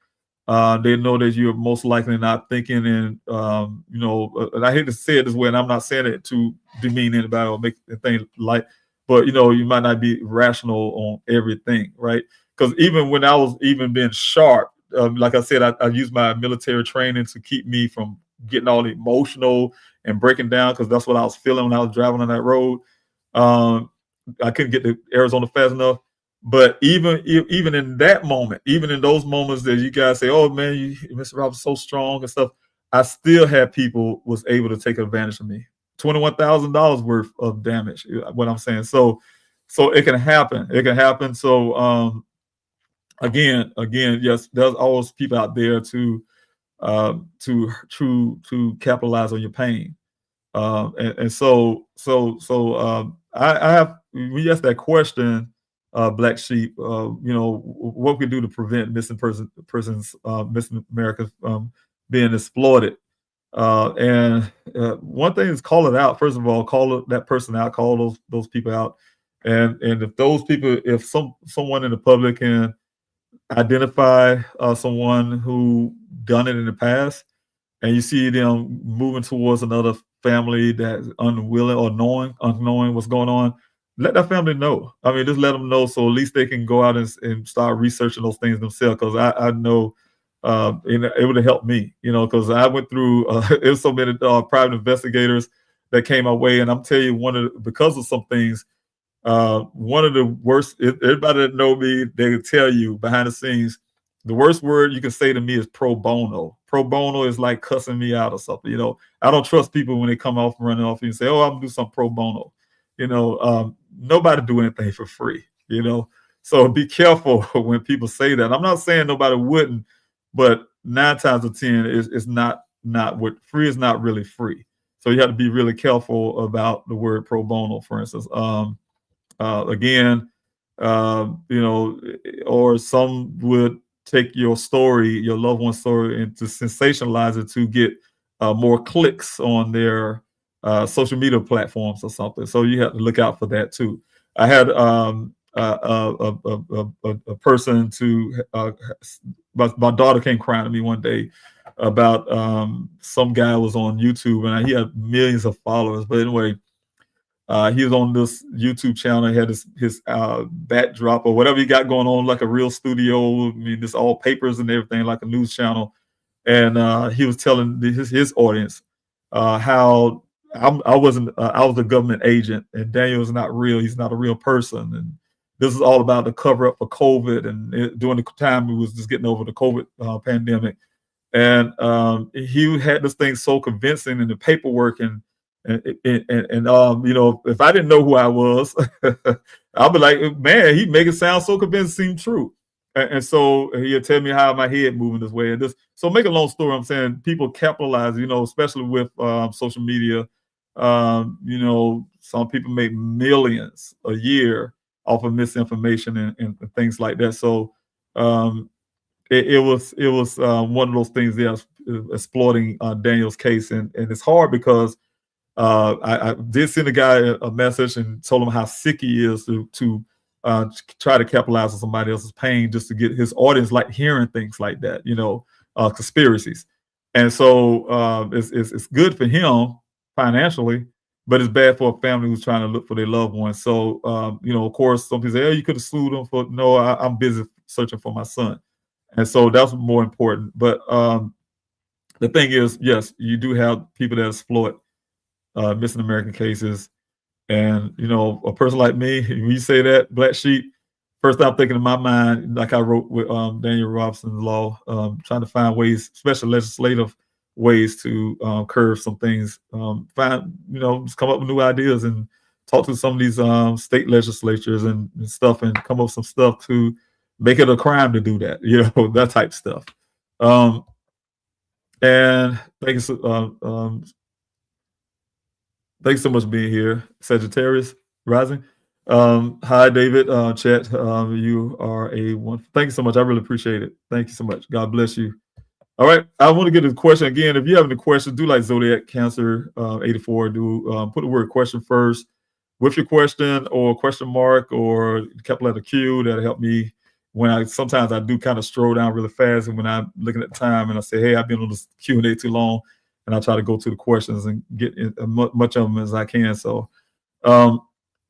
They know that you're most likely not thinking, and and I hate to say it this way, and I'm not saying it to demean anybody or make the thing light, but you might not be rational on everything, right? Because even when I was even being sharp, like I said, I used my military training to keep me from getting all emotional and breaking down, because that's what I was feeling when I was driving on that road. I couldn't get to Arizona fast enough. But even in that moment, even in those moments that you guys say, "Oh man, Mr. Roberts so strong" and stuff, I still had people was able to take advantage of me. $21,000 worth of damage. What I'm saying, so it can happen. It can happen. So again, yes, there's always people out there to capitalize on your pain. And so I have, when you ask that question, Black Sheep, what we do to prevent missing Americans being exploited. And one thing is call it out. First of all, call that person out, call those people out. And if those people, if someone in the public can identify someone who done it in the past, and you see them moving towards another family that's unwilling or unknowing what's going on, let that family know. I mean, just let them know, so at least they can go out and start researching those things themselves. Because I know it would have helped me, because I went through it was so many private investigators that came my way, and I'm telling you, because of some things, one of the worst. Everybody that know me, they can tell you behind the scenes, the worst word you can say to me is pro bono. Pro bono is like cussing me out or something. I don't trust people when they come off and running off and say, "Oh, I'm gonna do some pro bono." Nobody do anything for free. So be careful when people say that. I'm not saying nobody wouldn't, but 9 times out of 10 is not what free is not really free. So you have to be really careful about the word pro bono, for instance. Again, or some would take your story, your loved one's story, and to sensationalize it to get more clicks on their social media platforms or something. So you have to look out for that too. I had a person my daughter came crying to me one day about some guy was on YouTube, and he had millions of followers. But anyway, he was on this YouTube channel. He had his backdrop or whatever he got going on, like a real studio. I mean, this all papers and everything, like a news channel. And he was telling his audience how I was a government agent, and Daniel is not real. He's not a real person. And this is all about the cover up for COVID. And during the time we was just getting over the COVID pandemic. And he had this thing so convincing in the paperwork, and if I didn't know who I was, I'd be like, man, he make it sound so convincing, seem true. And so he'll tell me how my head moving this way. And so make a long story, I'm saying people capitalize, especially with social media. Some people make millions a year off of misinformation and things like that. So it was one of those things that was exploiting Daniel's case, and it's hard because I did send a guy a message and told him how sick he is to try to capitalize on somebody else's pain just to get his audience like hearing things like that, conspiracies. And so it's good for him financially, but it's bad for a family who's trying to look for their loved ones. So, of course, some people say, "Oh, you could have sued him for." No, I'm busy searching for my son. And so that's more important. But the thing is, yes, you do have people that exploit missing American cases. And, a person like me, when you say that, Black Sheep, first I'm thinking in my mind, like I wrote with Daniel Robson's law, trying to find ways, especially legislative ways to curb some things, just come up with new ideas and talk to some of these state legislatures and stuff, and come up with some stuff to make it a crime to do that, that type stuff. And thanks so much for being here, Sagittarius Rising. Hi, David. Chat. You are a one. Thank you so much. I really appreciate it. Thank you so much. God bless you. All right. I want to get to the question again. If you have any questions, do like Zodiac Cancer 84. Do put the word question first with your question or question mark or capital letter Q. That'll help me when sometimes I do kind of stroll down really fast, and when I'm looking at the time and I say, hey, I've been on this Q&A too long, and I try to go to the questions and get as much of them as I can. So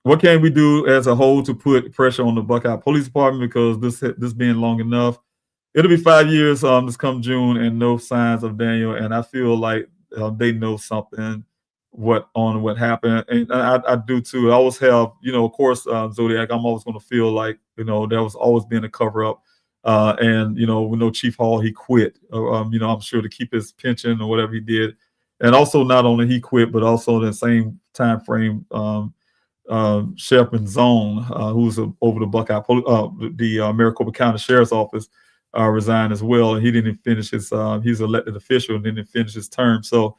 what can we do as a whole to put pressure on the Buckeye Police Department? Because this being long enough, it'll be 5 years this come June, and no signs of Daniel. And I feel like they know something what happened, and I do too. I always have, of course, Zodiac. I'm always going to feel like there was always been a cover up, and we know Chief Hall, he quit. I'm sure to keep his pension or whatever he did, and also not only he quit, but also in the same time frame, Sheriff Zone, who's over the Buckeye, the Maricopa County Sheriff's Office, resigned as well, and he didn't finish his. He's an elected official and didn't finish his term. So,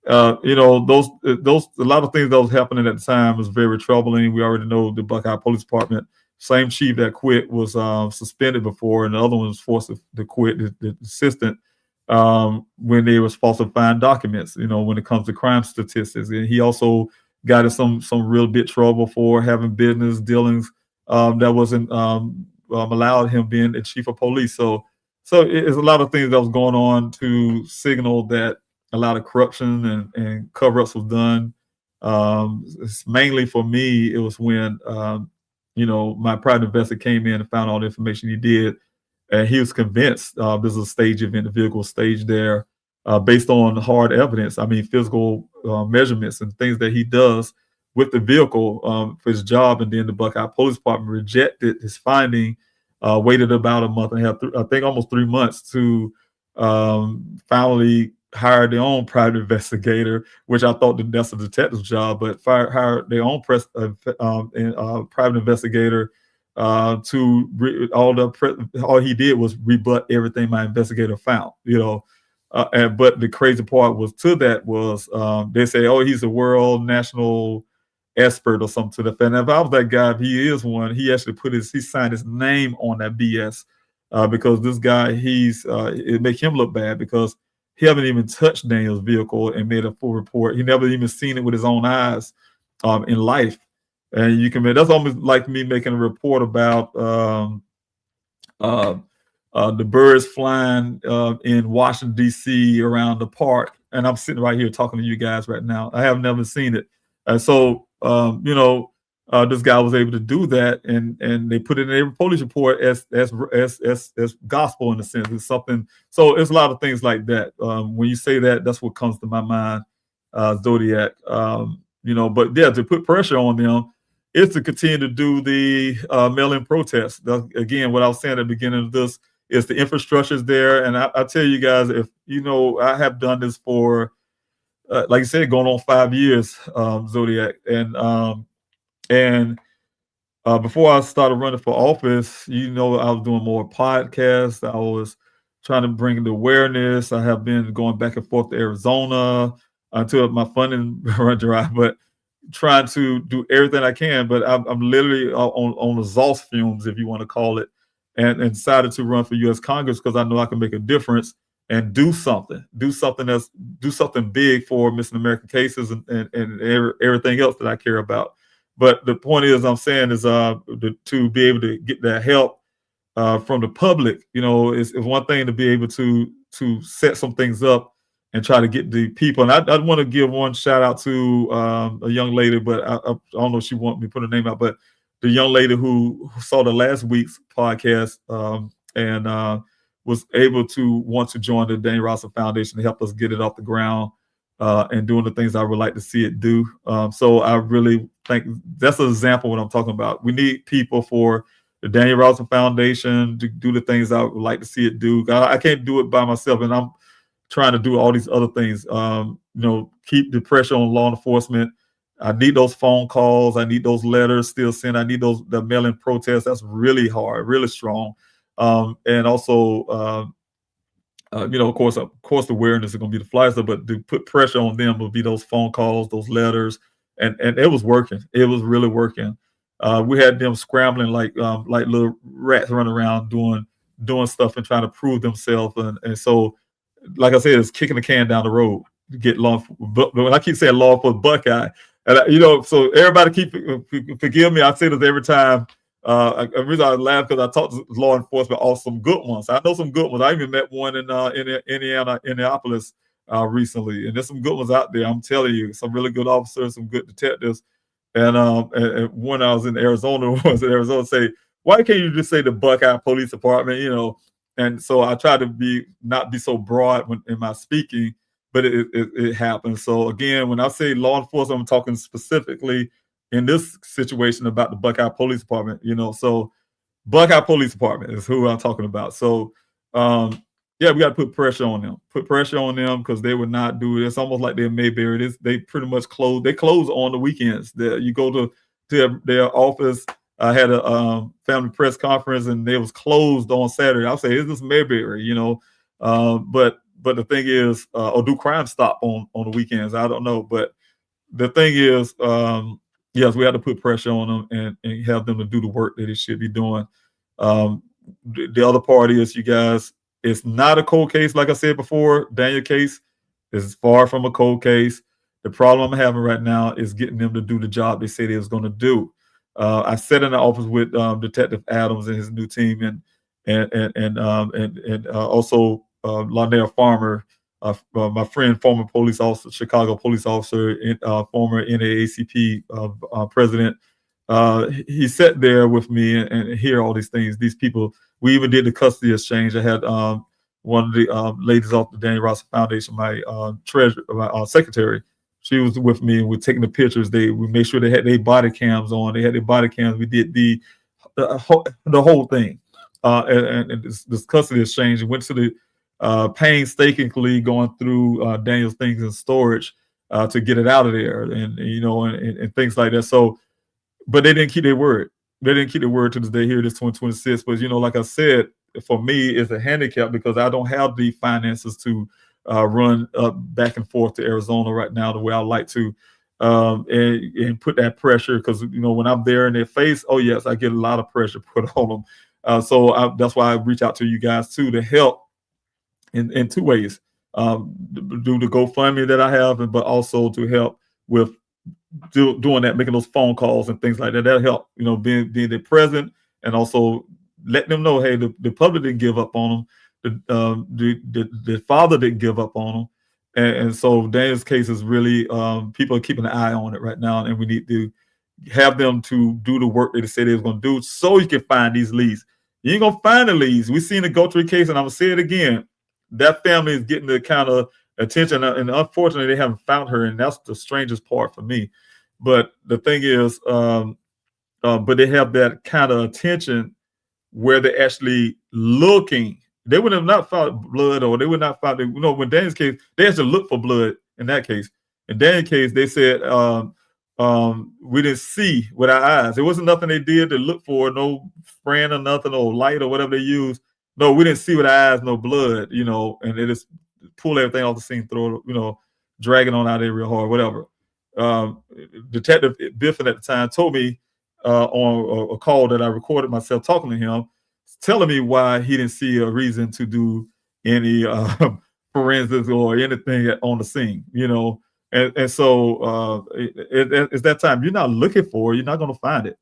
those a lot of things that was happening at the time was very troubling. We already know the Buckeye Police Department, same chief that quit was suspended before, and the other one was forced to quit. The assistant, when they was falsifying documents, when it comes to crime statistics, and he also got in some real bit trouble for having business dealings that wasn't allowed him being the chief of police. So it's a lot of things that was going on to signal that a lot of corruption and cover-ups was done. It's mainly for me, it was when my private investigator came in and found all the information he did, and he was convinced this is a stage event, the vehicle staged there, based on hard evidence. I mean, physical measurements and things that he does with the vehicle for his job. And then the Buckeye Police Department rejected his finding, waited about a month and a half, I think almost 3 months, to finally hire their own private investigator, which I thought that's a detective's job, but hired their own private investigator all he did was rebut everything my investigator found, but the crazy part was they say, oh, he's a world national expert or something to the fact. And if I was that guy, if he is one, he actually he signed his name on that BS, because this guy, it make him look bad because he haven't even touched Daniel's vehicle and made a full report. He never even seen it with his own eyes in life. And that's almost like me making a report about the birds flying in Washington, D.C. around the park. And I'm sitting right here talking to you guys right now. I have never seen it. And so, this guy was able to do that, and they put it in every police report as gospel in a sense. It's something. So it's a lot of things like that. When you say that, that's what comes to my mind, Zodiac. But yeah, to put pressure on them is to continue to do the mail-in protests. Again, what I was saying at the beginning of this is the infrastructure is there, and I tell you guys, if I have done this for, like I said, going on 5 years, Zodiac, and before I started running for office, I was doing more podcasts. I was trying to bring the awareness. I have been going back and forth to Arizona until my funding run dry, but trying to do everything I can. But I'm literally on exhaust fumes, if you want to call it, and decided to run for U.S. Congress because I know I can make a difference and do something big for missing American cases and everything else that I care about. But the point is, I'm saying is to be able to get that help from the public. It's one thing to be able to set some things up and try to get the people. And I want to give one shout out to a young lady, but I don't know if she want me to put her name out, but the young lady who saw the last week's podcast and was able to want to join the Daniel Robinson Foundation to help us get it off the ground. And doing the things I would like to see it do. So I really think that's an example of what I'm talking about. We need people for the Daniel Robinson Foundation to do the things I would like to see it do. I can't do it by myself, and I'm trying to do all these other things. Keep the pressure on law enforcement. I need those phone calls. I need those letters still sent. I need the mail-in protests. That's really hard, really strong. And also, of course, the awareness is going to be the flights, but to put pressure on them would be those phone calls, those letters, and it was working. It was really working. We had them scrambling like little rats running around doing stuff and trying to prove themselves, and so, like I said, it's kicking the can down the road to get law. But when I keep saying law for Buckeye, and so everybody forgive me. I say this every time. The reason I laugh because I talked to law enforcement also some good ones. I know some good ones. I even met one in Indiana, Indianapolis recently, and there's some good ones out there. I'm telling you, some really good officers, some good detectives. And when I was in Arizona, say, why can't you just say the Buckeye Police Department? And so I try to not be so broad in my speaking, but it happens. So again, when I say law enforcement, I'm talking specifically in this situation about the Buckeye Police Department, so Buckeye Police Department is who I'm talking about. So, we got to put pressure on them because they would not do it. It's almost like they're Mayberry. They pretty much close. They close on the weekends. You go to their office. I had a family press conference and they was closed on Saturday. I'll say, is this Mayberry? But the thing is, or do crime stop on the weekends? I don't know. But the thing is, yes, we have to put pressure on them and have them to do the work that they should be doing. The other part is, you guys, it's not a cold case. Like I said before, Daniel case is far from a cold case. The problem I'm having right now is getting them to do the job they said they was going to do. I sat in the office with Detective Adams and his new team, and also Londell Farmer, my friend, former police officer, Chicago police officer, former NAACP president. He sat there with me and hear all these things. These people, we even did the custody exchange. I had one of the ladies off the Daniel Robinson Foundation, my treasurer, my secretary. She was with me and we're taking the pictures. We made sure they had their body cams on. They had their body cams. We did the whole thing. And this custody exchange. Went to the painstakingly going through Daniel's things in storage to get it out of there, and things like that. So, but they didn't keep their word. They didn't keep their word to this day. Here it is, 2026. But like I said, for me, it's a handicap because I don't have the finances to run back and forth to Arizona right now the way I like to, and put that pressure because when I'm there in their face, oh yes, I get a lot of pressure put on them. So that's why I reach out to you guys too to help in two ways. Do the GoFundMe that I have, but also to help with doing that, making those phone calls and things like that. That'll help, being there present and also letting them know, hey, the public didn't give up on them. The father didn't give up on them. And so Daniel's case is really, people are keeping an eye on it right now. And we need to have them to do the work that they said they was going to do so you can find these leads. You ain't going to find the leads. We've seen the Gultry case, and I'm going to say it again. That family is getting the kind of attention, and unfortunately, they haven't found her, and that's the strangest part for me. But the thing is, but they have that kind of attention where they're actually looking. They would have not found blood, or they would not find. When Daniel's case, they had to look for blood in that case. In Daniel's case, they said we didn't see with our eyes. There wasn't nothing they did to look for, no spraying or nothing, or light or whatever they used. No, we didn't see with our eyes, no blood, and they just pull everything off the scene, throw it, dragging on out there real hard, whatever. Detective Biffin at the time told me on a call that I recorded myself talking to him, telling me why he didn't see a reason to do any forensics or anything on the scene, and so it's that time. You're not looking for it, you're not going to find it,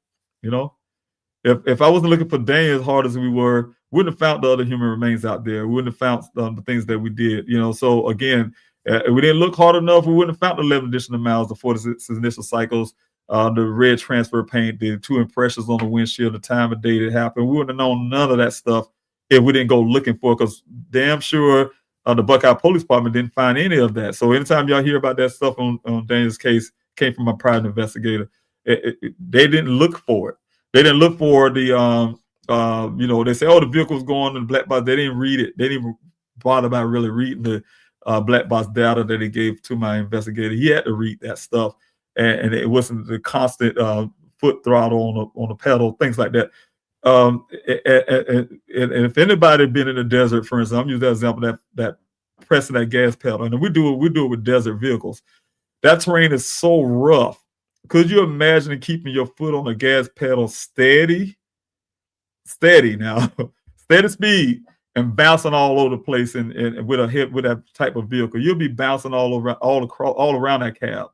If I wasn't looking for Daniel as hard as we were, wouldn't have found the other human remains out there. We wouldn't have found the things that we did, So again, we didn't look hard enough. We wouldn't have found the 11 additional miles, the 46 initial cycles, the red transfer paint, the 2 impressions on the windshield, the time of day that happened. We wouldn't have known none of that stuff if we didn't go looking for it, because damn sure the Buckeye Police Department didn't find any of that. So anytime y'all hear about that stuff on Daniel's case, came from a private investigator. They didn't look for it. They didn't look for the, they say, oh, the vehicle was going in the black box. They didn't read it. They didn't even bother about really reading the black box data that he gave to my investigator. He had to read that stuff, and it wasn't the constant foot throttle on the pedal, things like that. and if anybody been in the desert, for instance, I'm using that example, that pressing that gas pedal, and we do it with desert vehicles. That terrain is so rough. Could you imagine keeping your foot on the gas pedal steady now, steady speed, and bouncing all over the place, and with that type of vehicle, you'll be bouncing all around that cab,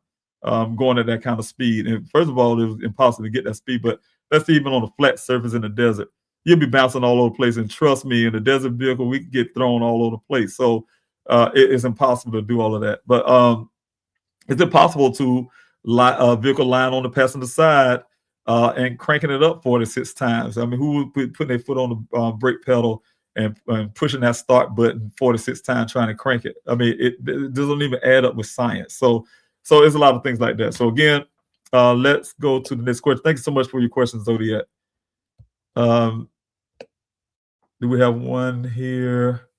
going at that kind of speed. And first of all, it was impossible to get that speed, but that's even on a flat surface in the desert. You'll be bouncing all over the place, and trust me, in the desert vehicle, we can get thrown all over the place. So it's impossible to do all of that. But is it possible to a vehicle lying on the passenger side and cranking it up 46 times? I mean, who would be putting their foot on the brake pedal and pushing that start button 46 times trying to crank it? I mean, it doesn't even add up with science. So there's a lot of things like that. So again, let's go to the next question. Thank you so much for your questions, Zodiac. Do we have one here?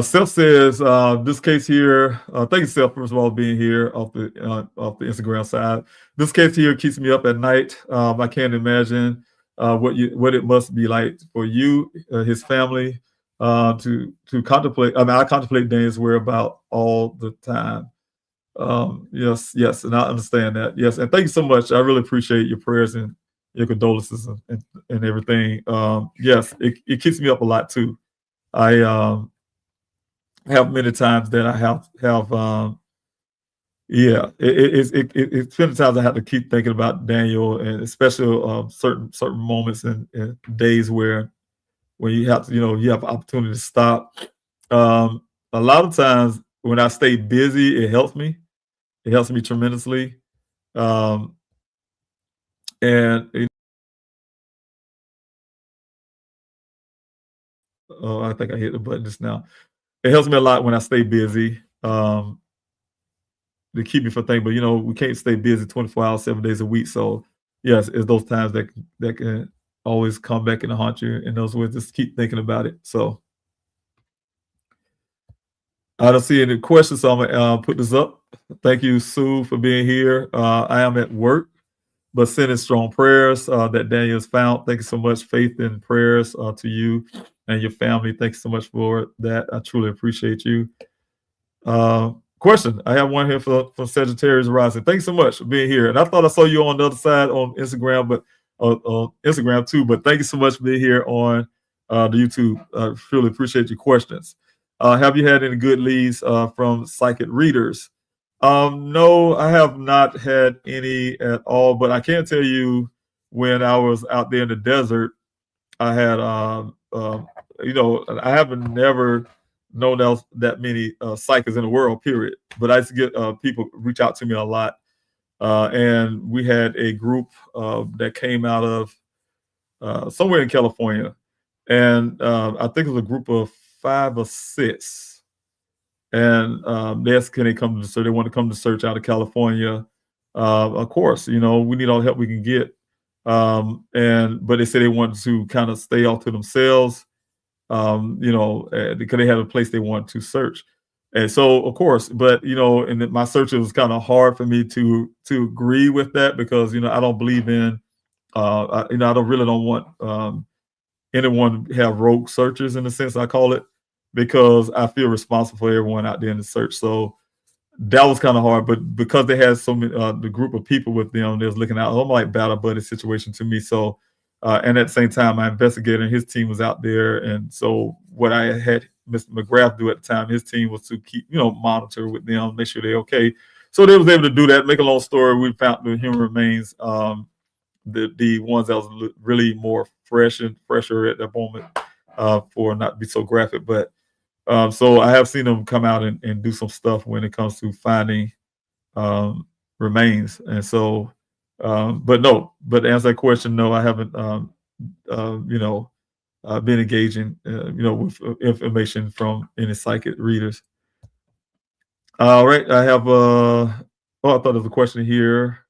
Seth says, this case here, thank you, Seth, first of all, being here off the Instagram side. This case here keeps me up at night. I can't imagine what it must be like for you, his family, to contemplate. I mean, I contemplate Daniel's whereabouts all the time. Yes, and I understand that. Yes, and thank you so much. I really appreciate your prayers and your condolences and everything. Yes, it keeps me up a lot too. I have many times that I have it's been times I have to keep thinking about Daniel, and especially certain moments and days where you have to, you have opportunity to stop. A lot of times when I stay busy, it helps me. It helps me tremendously. And I think I hit the button just now. It helps me a lot when I stay busy to keep me from thinking. But we can't stay busy 24 hours, 7 days a week. So yes, it's those times that can always come back and haunt you. In those ways, just keep thinking about it. So I don't see any questions, so I'm gonna put this up. Thank you, Sue, for being here. I am at work, but sending strong prayers that Daniel is found. Thank you so much. Faith and prayers to you and your family. Thanks so much for that. I truly appreciate you. Question. I have one here from Sagittarius Rising. Thanks so much for being here. And I thought I saw you on the other side on Instagram, but on Instagram too. But thank you so much for being here on the YouTube. I really appreciate your questions. Have you had any good leads from psychic readers? No, I have not had any at all, but I can tell you when I was out there in the desert, I had, I haven't never known that many psychics in the world, period. But I used to get people reach out to me a lot. And we had a group that came out of somewhere in California. And I think it was a group of 5 or 6. And they asked, can they come to the search? They want to come to search out of California. Of course, we need all the help we can get. But they said they wanted to kind of stay off to themselves, because they had a place they wanted to search. And so, of course, but in my search, it was kind of hard for me to agree with that because I don't believe in, I don't want anyone to have rogue searchers in the sense I call it, because I feel responsible for everyone out there in the search. So that was kind of hard, but because they had so many, the group of people with them, they was looking out, almost like battle buddy situation to me. So, and at the same time, my investigator and his team was out there. And so what I had Mr. McGrath do at the time, his team was to keep, monitor with them, make sure they're okay. So they was able to do that. Make a long story, we found the human remains, the ones that was really more fresher at that moment, for not to be so graphic, but so I have seen them come out and do some stuff when it comes to finding remains. And so, but to answer that question, no, I haven't, been engaging, with information from any psychic readers. All right, I have, I thought there was a question here.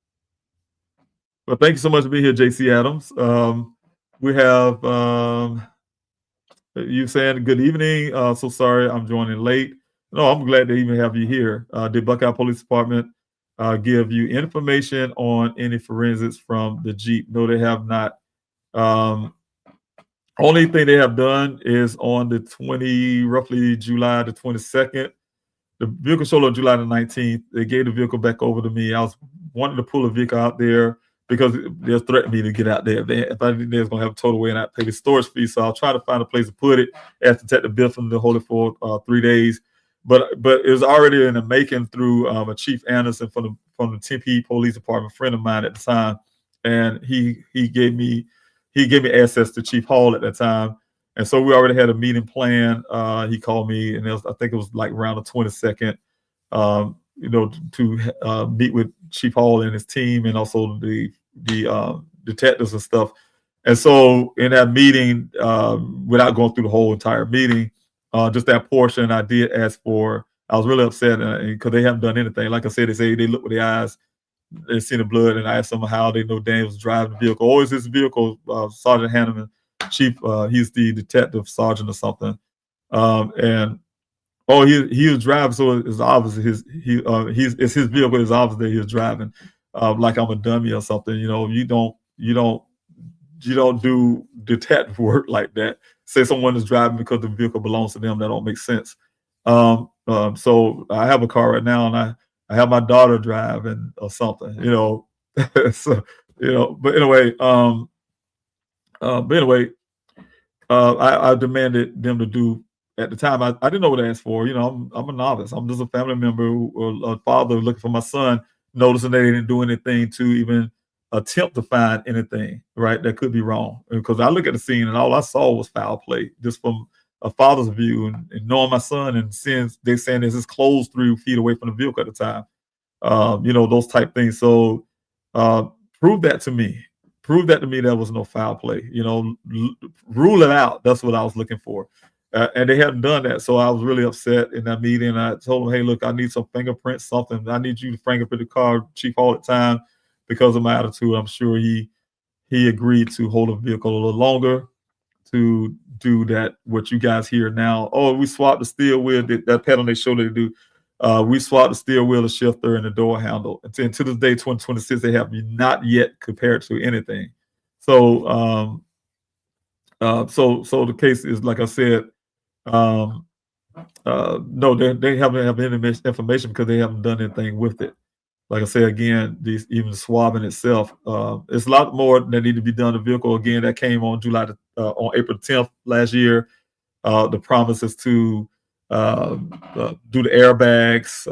Well, thank you so much for being here, JC Adams. We have, you saying good evening. So sorry I'm joining late. No, I'm glad to even have you here. The Buckeye Police Department give you information on any forensics from the Jeep. No, they have not. Only thing they have done is on the roughly July the 22nd. The vehicle showed on July the 19th. They gave the vehicle back over to me. I was wanting to pull a vehicle out there because they threatened me to get out there. If I didn't, they was going to have a total away and I'd pay the storage fee. So I'll try to find a place to put it. Ask Detective Biffin to hold it for 3 days. But it was already in the making through a Chief Anderson from the Tempe Police Department, friend of mine at the time, and he gave me access to Chief Hall at that time, and so we already had a meeting planned. He called me, and I think it was like around the 22nd, to meet with Chief Hall and his team, and also the detectives and stuff. And so in that meeting, without going through the whole entire meeting, just that portion I did ask for. I was really upset because they haven't done anything. Like I said, they say they look with their eyes, they see the blood, and I asked them how they know Daniel was driving the vehicle. Oh, is this vehicle Sergeant Hanneman, Chief? He's the detective sergeant or something. And he was driving, so it's obvious it's his vehicle. It's obvious that he was driving, like I'm a dummy or something. You don't do detective work like that. Say someone is driving because the vehicle belongs to them. That don't make sense. So I have a car right now, and I have my daughter driving or something, so, but anyway, I demanded them to do at the time. I didn't know what to ask for. I'm a novice. I'm just a family member or a father looking for my son, noticing they didn't do anything to even attempt to find anything, right, that could be wrong. Because I look at the scene and all I saw was foul play, just from a father's view, and knowing my son and seeing they saying there's his clothes 3 feet away from the vehicle at the time, those type things. So prove that to me there was no foul play. Rule it out. That's what I was looking for, and they hadn't done that. So I was really upset in that meeting. I told them, hey, look, I need some fingerprints, something. I need you to fingerprint the car, Chief, all the time. Because of my attitude, I'm sure he agreed to hold a vehicle a little longer to do that. What you guys hear now? Oh, we swapped the steering wheel. That pattern they showed they do. We swapped the steering wheel, the shifter, and the door handle. And to this day, 2026, they have not yet compared to anything. So, so the case is, like I said, no, they haven't have any information because they haven't done anything with it. Like I say again, even the swabbing itself, it's a lot more that need to be done. The vehicle again that came on on April 10th last year. The promise is to do the airbags,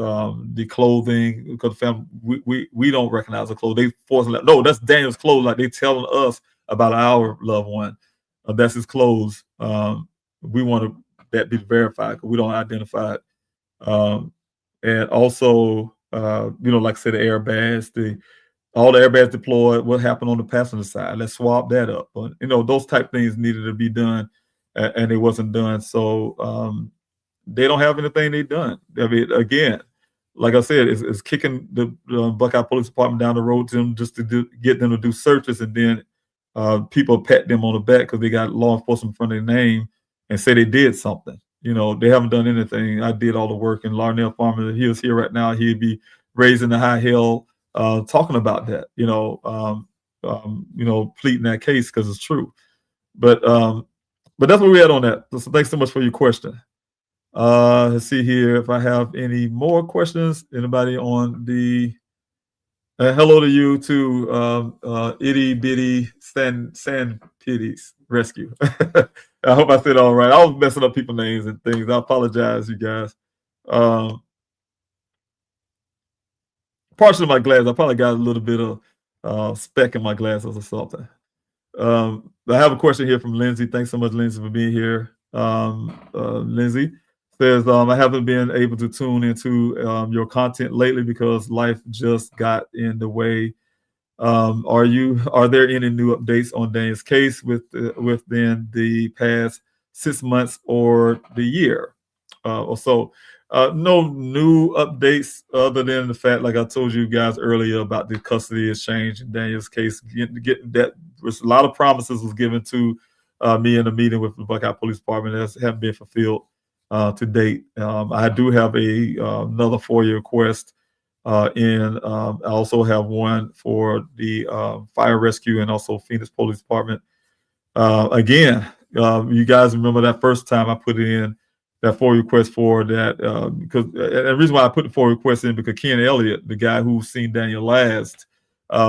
the clothing, because we don't recognize the clothes. They forcing that. No, that's Daniel's clothes. Like they telling us about our loved one. That's his clothes. We want that be verified because we don't identify it. And also. Like I said, the airbags, all the airbags deployed, what happened on the passenger side, let's swap that up. But, those type things needed to be done, and it wasn't done. So they don't have anything they've done. I mean, again, like I said, it's kicking the Buckeye Police Department down the road to them just to get them to do searches, and then people pat them on the back because they got law enforcement in front of their name and say they did something. They haven't done anything. I did all the work, and Larnell Farmer, he was here right now. He'd be raising the high hill, talking about that, pleading that case because it's true. But that's where we're at on that. So thanks so much for your question. Let's see here if I have any more questions. Anybody on the hello to you too, itty bitty sand pitties rescue. I hope I said all right. I was messing up people's names and things. I apologize, you guys. Partially my glasses. I probably got a little bit of speck in my glasses or something. I have a question here from Lindsay. Thanks so much, Lindsay, for being here. Lindsay says, I haven't been able to tune into your content lately because life just got in the way. Are there any new updates on Daniel's case within the past 6 months or the year or so? No new updates other than the fact, like I told you guys earlier, about the custody exchange in Daniel's case. Getting that, was a lot of promises was given to me in a meeting with the Buckeye Police Department that haven't been fulfilled to date. I do have another FOIA request I also have one for the fire rescue and also Phoenix Police Department. Again, you guys remember that first time I put in that FOIA request for that, because the reason why I put the FOIA request in, because Ken Elliott, the guy who's seen Daniel last,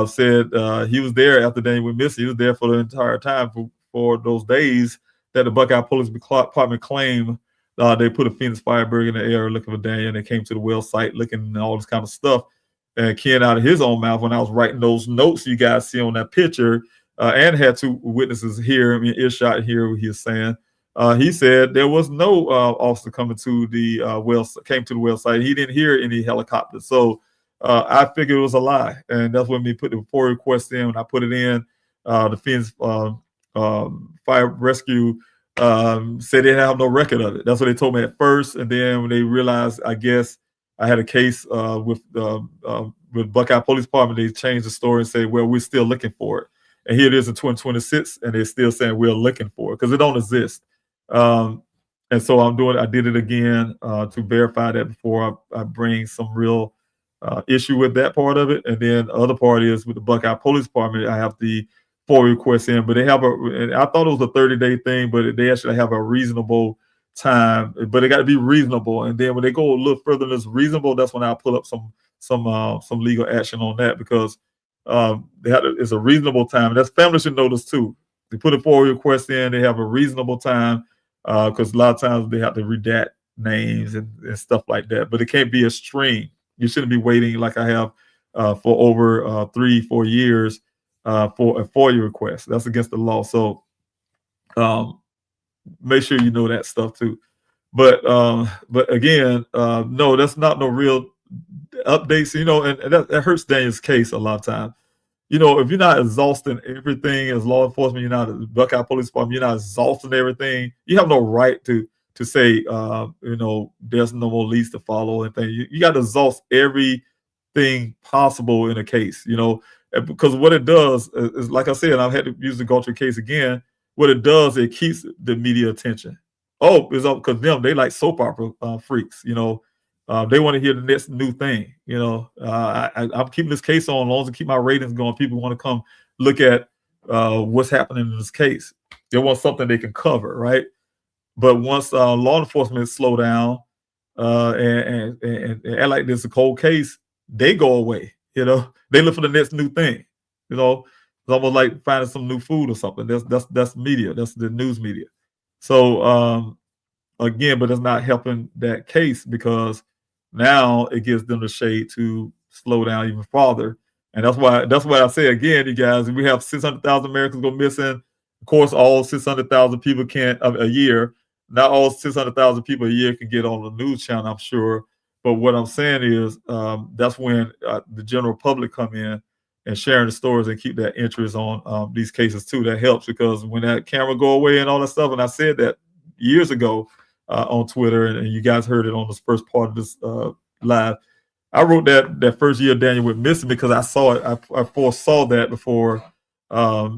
said he was there after Daniel went missing. He was there for the entire time for those days that the Buckeye Police Department claimed they put a Phoenix Firebird in the air looking for Daniel, and they came to the well site looking and all this kind of stuff. And Ken, out of his own mouth, when I was writing those notes you guys see on that picture, and had two witnesses here, earshot here, what he was saying. He said there was no officer coming to the came to the well site. He didn't hear any helicopters. So I figured it was a lie. And that's when we put the FOIA request in. When I put it in, the Phoenix Fire Rescue said they didn't have no record of it. That's what they told me at first. And then when they realized, I guess, I had a case with Buckeye Police Department, they changed the story and said, well, we're still looking for it. And here it is in 2026, and they're still saying we're looking for it because it don't exist. And so I did it again to verify that before I bring some real issue with that part of it. And then the other part is with the Buckeye Police Department, I have the FOIA request in, but they have and I thought it was a 30-day thing, but they actually have a reasonable time, but it got to be reasonable. And then when they go a little further than it's reasonable, that's when I pull up some legal action on that, because it's a reasonable time. And that's family should know this too. They put a FOIA request in, they have a reasonable time, because a lot of times they have to redact names and stuff like that. But it can't be a string. You shouldn't be waiting like I have for over 3-4 years for a FOIA request. That's against the law. So make sure you know that stuff too. But again, no, that's not no real updates, and that hurts Daniel's case a lot of times. If you're not exhausting everything as law enforcement, you're not Buckeye Police Department, you're not exhausting everything, you have no right to say, there's no more leads to follow and things. You got to exhaust everything possible in a case, because what it does is, like I said, I've had to use the Galtry case again. What it does, it keeps the media attention. Oh, it's up because they like soap opera freaks, they want to hear the next new thing. I'm keeping this case on as long as I keep my ratings going. People want to come look at what's happening in this case. They want something they can cover, right? But once law enforcement slow down and act like this is a cold case, they go away. They look for the next new thing. It's almost like finding some new food or something. That's media. That's the news media. So again, but it's not helping that case, because now it gives them the shade to slow down even farther. And that's why I say again, you guys, we have 600,000 Americans go missing. Of course, all 600,000 people can't a year. Not all 600,000 people a year can get on the news channel, I'm sure. But what I'm saying is that's when the general public come in and sharing the stories and keep that interest on these cases too. That helps, because when that camera go away and all that stuff, and I said that years ago on Twitter, and you guys heard it on this first part of this live. I wrote that first year Daniel went missing because I saw it. I foresaw that before, I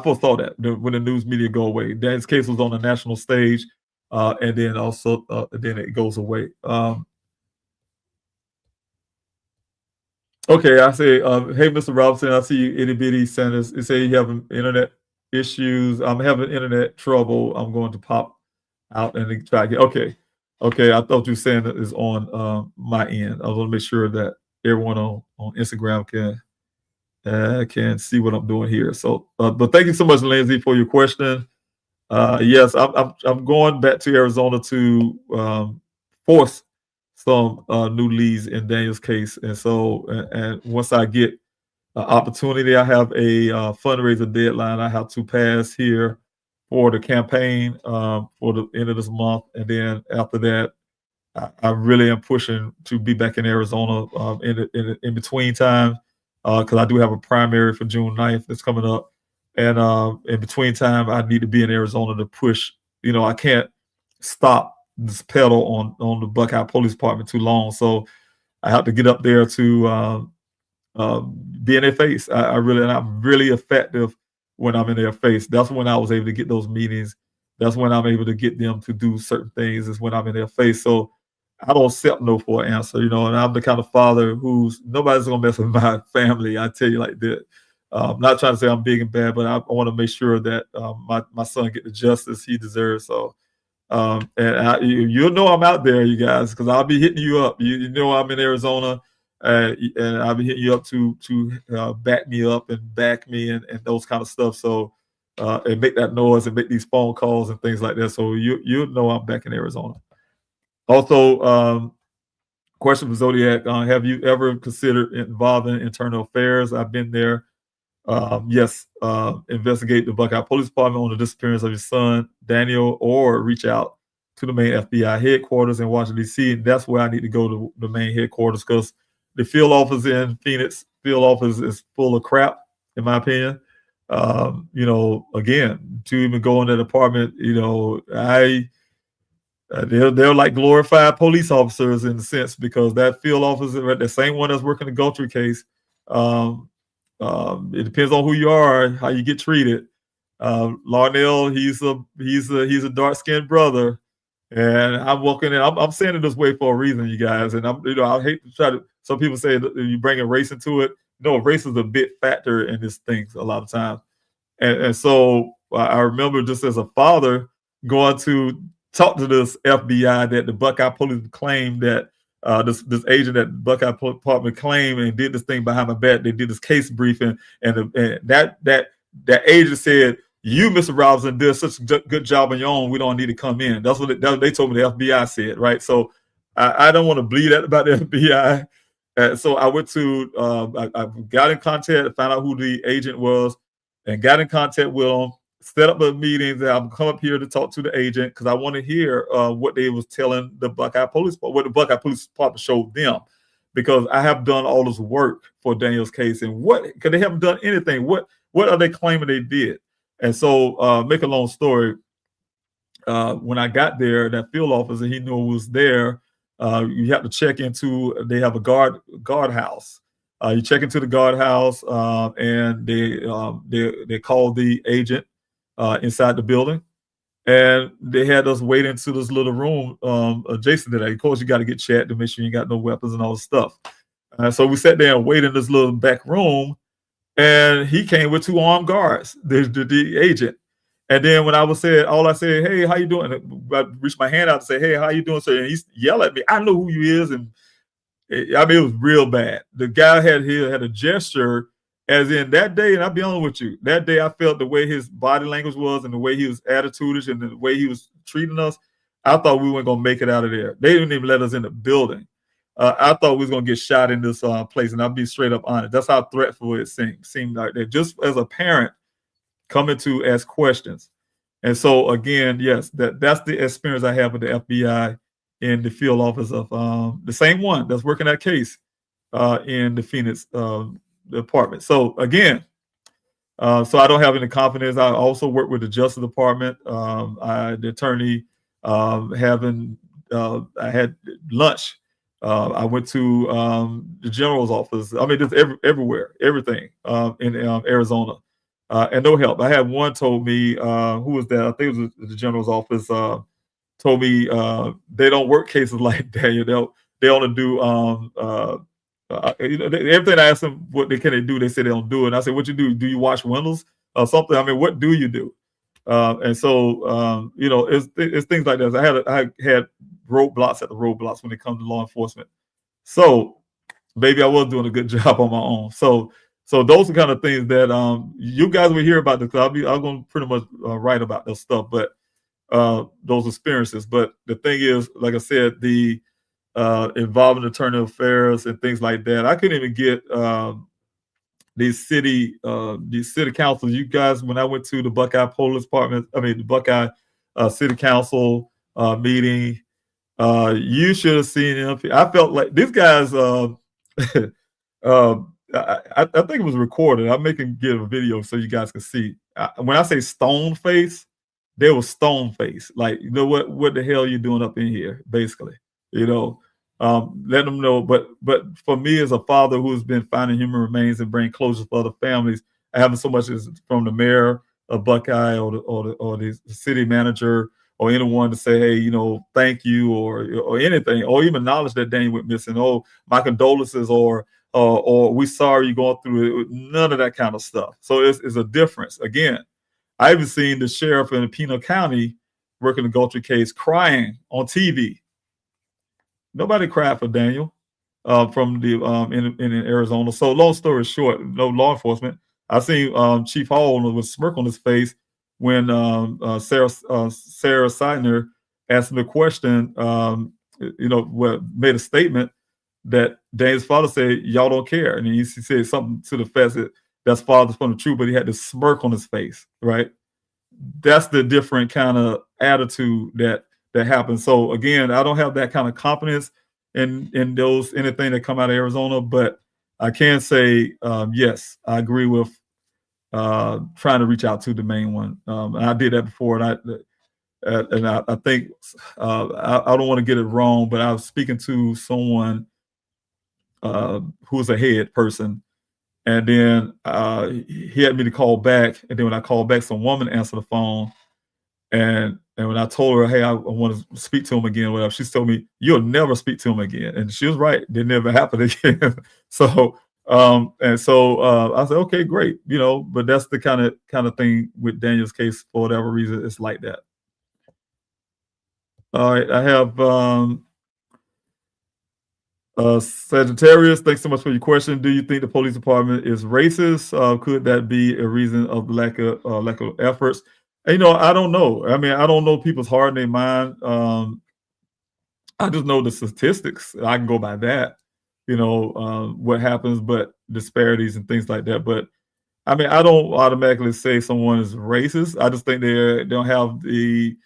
foresaw that when the news media go away. Daniel's case was on the national stage, and then also then it goes away. Okay, I say, hey, Mr. Robinson, I see you itty bitty Sanders. It say you have internet issues. I'm having internet trouble. I'm going to pop out and try again. Okay. I thought you were saying that is on my end. I want to make sure that everyone on Instagram can see what I'm doing here. So, but thank you so much, Lindsay, for your question. Yes, I'm going back to Arizona to force some new leads in Daniel's case, and so and once I get opportunity, I have a fundraiser deadline I have to pass here for the campaign for the end of this month, and then after that, I really am pushing to be back in Arizona in between time, because I do have a primary for June 9th that's coming up, and in between time, I need to be in Arizona to push. I can't stop this pedal on the Buckeye Police Department too long, so I have to get up there to be in their face. I'm really effective when I'm in their face. That's when I was able to get those meetings. That's when I'm able to get them to do certain things, is when I'm in their face. So I don't accept no for an answer, and I'm the kind of father who's nobody's gonna mess with my family. I tell you like that. I'm not trying to say I'm big and bad, but I want to make sure that my son get the justice he deserves. So, and you'll know I'm out there, you guys, because I'll be hitting you up. You know I'm in Arizona, and I'll be hitting you up to back me up and back me and those kind of stuff. So, and make that noise and make these phone calls and things like that. So you know I'm back in Arizona. Also, question from Zodiac: have you ever considered involving internal affairs? I've been there. Yes, investigate the Buckeye Police Department on the disappearance of your son, Daniel, or reach out to the main FBI headquarters in Washington, D.C. And that's where I need to go to the main headquarters because the field office in Phoenix, field office is full of crap, in my opinion. Again, to even go in that department, they're like glorified police officers in a sense because that field officer, the same one that's working the Guthrie case, it depends on who you are, how you get treated. Larnell, he's a dark-skinned brother, and I'm walking in. I'm saying it this way for a reason, you guys. And I hate to try to. Some people say that you bringing race into it. No, race is a big factor in this thing a lot of times. And so I remember just as a father going to talk to this FBI that the Buckeye Police claimed that. This agent at Buckeye Department claimed and did this thing behind my back. They did this case briefing, and that agent said, "You, Mr. Robinson, did such a good job on your own. We don't need to come in." That's what they told me. The FBI said, right? So I don't want to bleed out about the FBI. So I went to I got in contact, found out who the agent was, and got in contact with him. Set up a meeting that I'm come up here to talk to the agent because I want to hear what they was telling the Buckeye Police, what the Buckeye Police Department showed them, because I have done all this work for Daniel's case and because they haven't done anything. What are they claiming they did? And so, make a long story. When I got there, that field officer, he knew it was there. You have to check into. They have a guardhouse. You check into the guardhouse, and they call the agent. Inside the building, and they had us wait into this little room adjacent to that. Of course, you got to get checked to make sure you got no weapons and all this stuff. So we sat there and waited in this little back room, and he came with 2 armed guards, the agent. And then when I said, "Hey, how you doing?" I reached my hand out to say, "Hey, how you doing, sir?" And he yelled at me. I know who he is, and it was real bad. The guy had a gesture. As in that day, and I'll be honest with you, that day I felt the way his body language was and the way he was attitudish and the way he was treating us, I thought we weren't going to make it out of there. They didn't even let us in the building. I thought we was going to get shot in this place, and I'll be straight up honest. That's how threatful it seemed like that. Just as a parent coming to ask questions. And so, again, yes, that's the experience I have with the FBI in the field office of the same one that's working that case in the Phoenix department. So again, so I don't have any confidence. I also work with the Justice Department. The attorney I had lunch. I went to the general's office. I mean, just everywhere, everything in Arizona, and no help. I had one told me who was that? I think it was the general's office. Told me they don't work cases like that. They only do everything I asked them what can they do, they said they don't do it. And I said, "What you do? Do you wash windows or something? I mean, what do you do?" And so it's things like that. I had roadblocks at the roadblocks when it comes to law enforcement. So maybe I was doing a good job on my own. So those are kind of things that you guys will hear about. I'm going to pretty much write about those stuff, but those experiences. But the thing is, like I said, the involving internal affairs and things like that. I couldn't even get these city councils. You guys, when I went to the Buckeye Police Department, the Buckeye City Council meeting, you should have seen them. I felt like these guys. I think it was recorded. I'm making get a video so you guys can see. When I say stone face, they were stone face. Like, you know what the hell you doing up in here, basically. Let them know. But for me as a father who's been finding human remains and bringing closure for other families, I haven't so much as from the mayor of Buckeye or the city manager or anyone to say, hey, thank you or anything, or even acknowledge that Daniel went missing. Oh, my condolences, or we sorry you're going through it. None of that kind of stuff. So it's a difference. Again, I even seen the sheriff in Pino County working the Gulfstream case crying on TV. Nobody cried for Daniel from the in Arizona. So long story short, no law enforcement. I seen Chief Hall with a smirk on his face when Sarah Seidner asked him the question. Made a statement that Daniel's father said, "Y'all don't care," and he said something to the effect that that's father's from the truth, but he had this smirk on his face, right? That's the different kind of attitude that happens. So again, I don't have that kind of confidence in anything that come out of Arizona, but I can say yes, I agree with trying to reach out to the main one. And I did that before, and I think I don't want to get it wrong, but I was speaking to someone who was a head person. And then he had me to call back. And then when I called back, some woman answered the phone. And when I told her, hey, I want to speak to him again, whatever, she told me, you'll never speak to him again. And she was right. It never happened again. So I said, okay, great. But that's the kind of thing with Daniel's case. For whatever reason, it's like that. All right. I have Sagittarius, thanks so much for your question. Do you think the police department is racist? Could that be a reason of lack of efforts? And, I don't know. I mean, I don't know people's heart and their mind. I just know the statistics. I can go by that, what happens, but disparities and things like that. But I mean, I don't automatically say someone is racist. I just think they don't have the.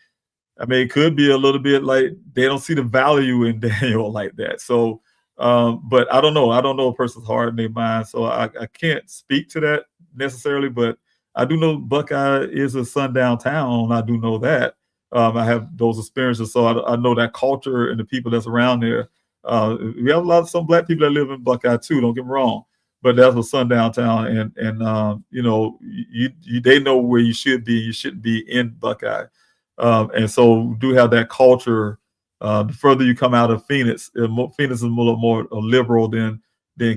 I mean, it could be a little bit like they don't see the value in Daniel like that. So, but I don't know. I don't know a person's heart and their mind. So I can't speak to that necessarily, but I do know Buckeye is a sundown town. I do know that. I have those experiences. So I know that culture and the people that's around there. We have some Black people that live in Buckeye too, don't get me wrong. But that's a sundown town. And they know where you should be. You shouldn't be in Buckeye. And so do have that culture. The further you come out of Phoenix, Phoenix is a little more liberal than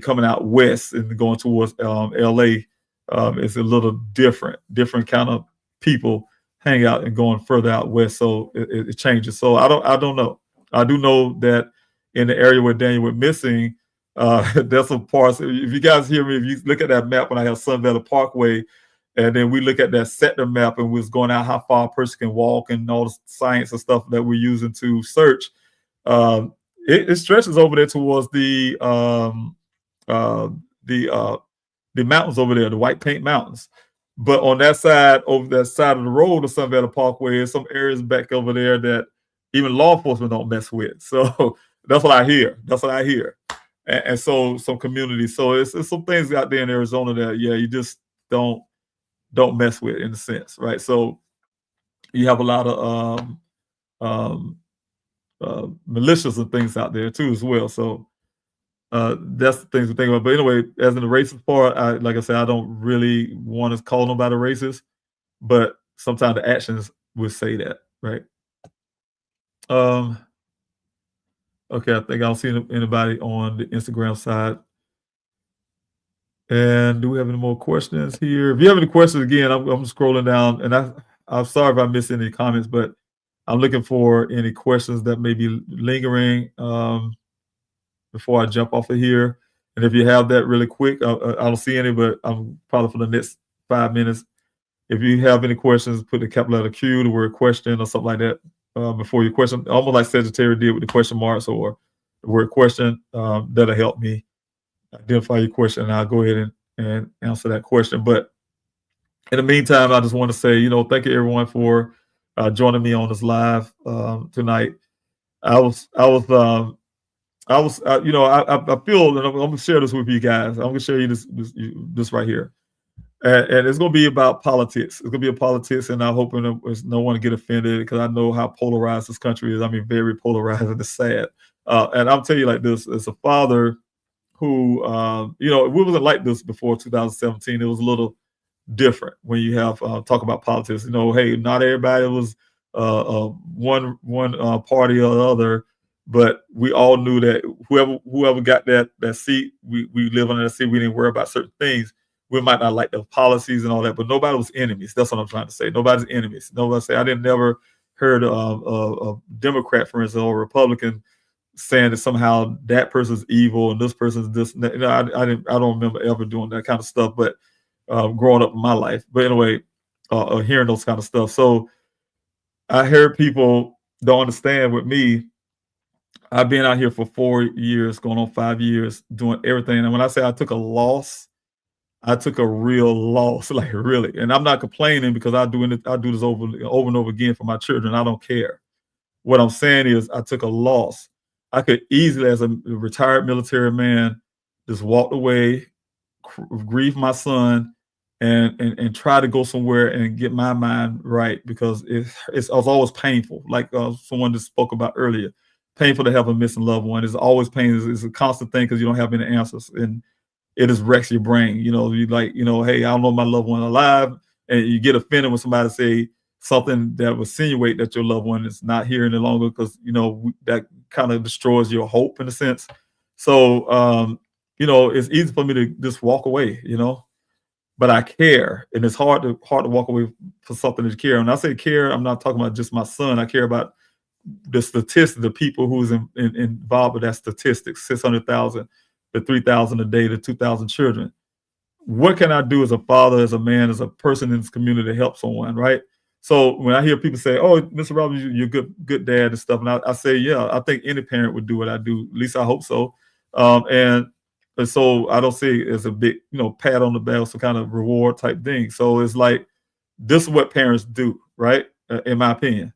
coming out west and going towards LA. It's a little different kind of people hang out and going further out west. So it changes. So I don't know. I do know that in the area where Daniel went missing, there's some parts. If you guys hear me, if you look at that map when I have Sun Valley Parkway, and then we look at that sector map and we're going out how far a person can walk and all the science and stuff that we're using to search. It stretches over there towards the mountains over there, the White Paint Mountains. But on that side, over that side of the road of Sun Valley Parkway, there's some areas back over there that even law enforcement don't mess with. So that's what I hear. And so some communities. So it's some things out there in Arizona that, you just don't mess with in a sense, right? So you have a lot of militias and things out there too as well. So that's the things to think about. But anyway, as in the racist part, like I said, I don't really want to call nobody racist, but sometimes the actions would say that, right? Okay, I think I don't see anybody on the Instagram side. And do we have any more questions here? If you have any questions, again, I'm scrolling down, and I'm sorry if I missed any comments, but I'm looking for any questions that may be lingering before I jump off of here. And if you have that really quick, I don't see any, but I'm probably for the next 5 minutes. If you have any questions, put the capital letter Q, the word question or something like that before your question, almost like Sagittarius did with the question marks or the word question. That'll help me identify your question, and I'll go ahead and answer that question. But in the meantime, I just want to say, thank you everyone for joining me on this live tonight. I feel, and I'm going to share this with you guys. I'm going to share you this right here. And it's going to be about politics. It's going to be a politics, and I'm hoping there's no one to get offended because I know how polarized this country is. I mean, very polarized, and it's sad. And I'll tell you like this, as a father who, it wasn't like this before 2017. It was a little different when you have talk about politics. Hey, not everybody was one party or the other, but we all knew that whoever got that seat, we live under that seat. We didn't worry about certain things. We might not like the policies and all that, but nobody was enemies. That's what I'm trying to say. Nobody's enemies. Nobody say I didn't never heard a Democrat, for instance, or a Republican saying that somehow that person's evil and this person's this. I don't remember ever doing that kind of stuff. But growing up in my life, but anyway, hearing those kind of stuff. So I heard people don't understand with me. I've been out here for 4 years, going on 5 years, doing everything. And when I say I took a loss, I took a real loss, like really. And I'm not complaining because I do this over and over again for my children. I don't care. What I'm saying is I took a loss. I could easily, as a retired military man, just walk away, grieve my son, and try to go somewhere and get my mind right, because it was always painful. Like someone just spoke about earlier, painful to have a missing loved one. It's always painful. It's a constant thing because you don't have any answers, and it just wrecks your brain. You know, hey, I don't know my loved one alive, and you get offended when somebody say something that would insinuate that your loved one is not here any longer, because that kind of destroys your hope in a sense. So it's easy for me to just walk away, but I care, and it's hard to walk away for something that you care. When I say care, I'm not talking about just my son. I care about the statistics, the people who's involved with that statistics, 600,000 to 3,000 a day to 2,000 children. What can I do as a father, as a man, as a person in this community to help someone, right? So when I hear people say, "Oh, Mr. Robbins, you're good dad and stuff," and I say, "Yeah, I think any parent would do what I do. At least I hope so." And so I don't see it as a big, pat on the back, some kind of reward type thing. So it's like, this is what parents do, right? In my opinion.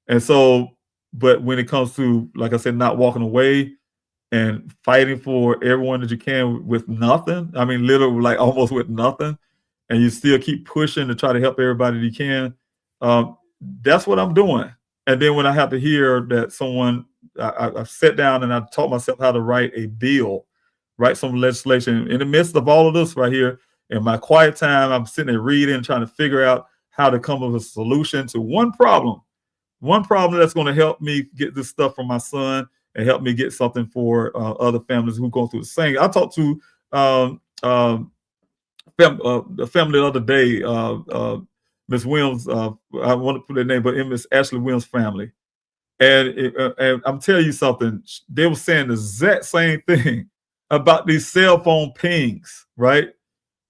And so, but when it comes to, like I said, not walking away and fighting for everyone that you can with nothing, I mean, literally like almost with nothing, and you still keep pushing to try to help everybody that you can, that's what I'm doing. And then when I have to hear that someone, I sat down and I taught myself how to write a bill, write some legislation in the midst of all of this right here. In my quiet time, I'm sitting there reading, trying to figure out how to come up with a solution to one problem that's going to help me get this stuff from my son and help me get something for other families who go through the same. I talked to the family the other day, Miss Williams, I want to put their name, but Miss Ashley Williams' family. And I'm telling you something, they were saying the exact same thing about these cell phone pings, right?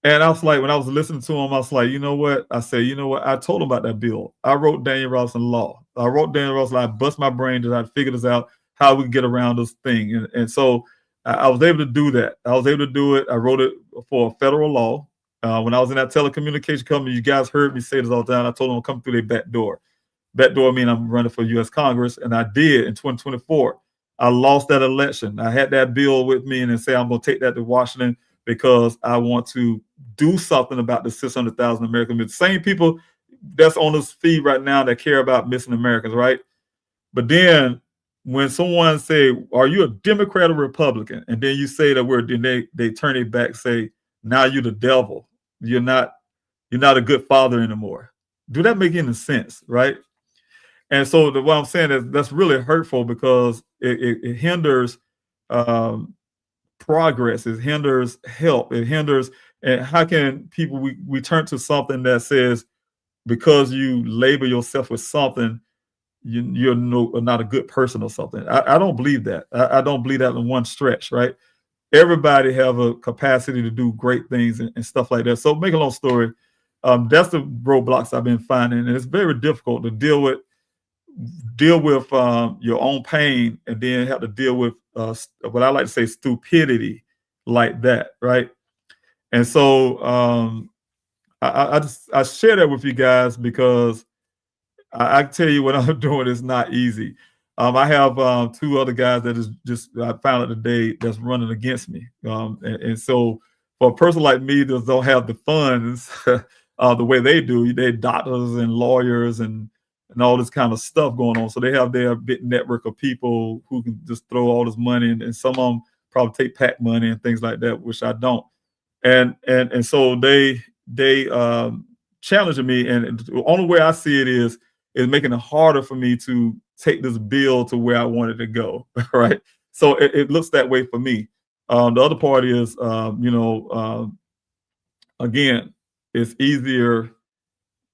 And I was like, when I was listening to them, I was like, you know what? I said, I told them about that bill. I wrote Daniel Robinson law. I bust my brain to try to figure this out, how we can get around this thing. And so I was able to do that. I was able to do it. I wrote it for a federal law. When I was in that telecommunication company, you guys heard me say this all the time. I told them I'll come through their back door. Back door mean I'm running for U.S. Congress, and I did in 2024. I lost that election. I had that bill with me and then say I'm going to take that to Washington because I want to do something about the 600,000 Americans. The same people that's on this feed right now that care about missing Americans, right? But then when someone say, "Are you a Democrat or Republican?" and then you say that they turn it back, say, "Now you're the devil. You're not a good father anymore." Do that make any sense, right? And so what I'm saying is that's really hurtful because it hinders progress. It hinders help. It hinders. And how can people, we turn to something that says, because you label yourself with something, you're not a good person or something. I don't believe that. I don't believe that in one stretch, right? Everybody have a capacity to do great things and stuff like that. So make a long story, that's the roadblocks I've been finding. And it's very difficult to deal with your own pain and then have to deal with what I like to say stupidity like that, right? And so I share that with you guys because I tell you what I'm doing is not easy. I have two other guys that is just I found out today that's running against me, and so for a person like me that don't have the funds the way they do, they're doctors and lawyers and all this kind of stuff going on. So they have their big network of people who can just throw all this money, and some of them probably take PAC money and things like that, which I don't. And so they challenging me, and the only way I see it is is making it harder for me to take this bill to where I wanted to go. Right. So it looks that way for me. The other part is, again, it's easier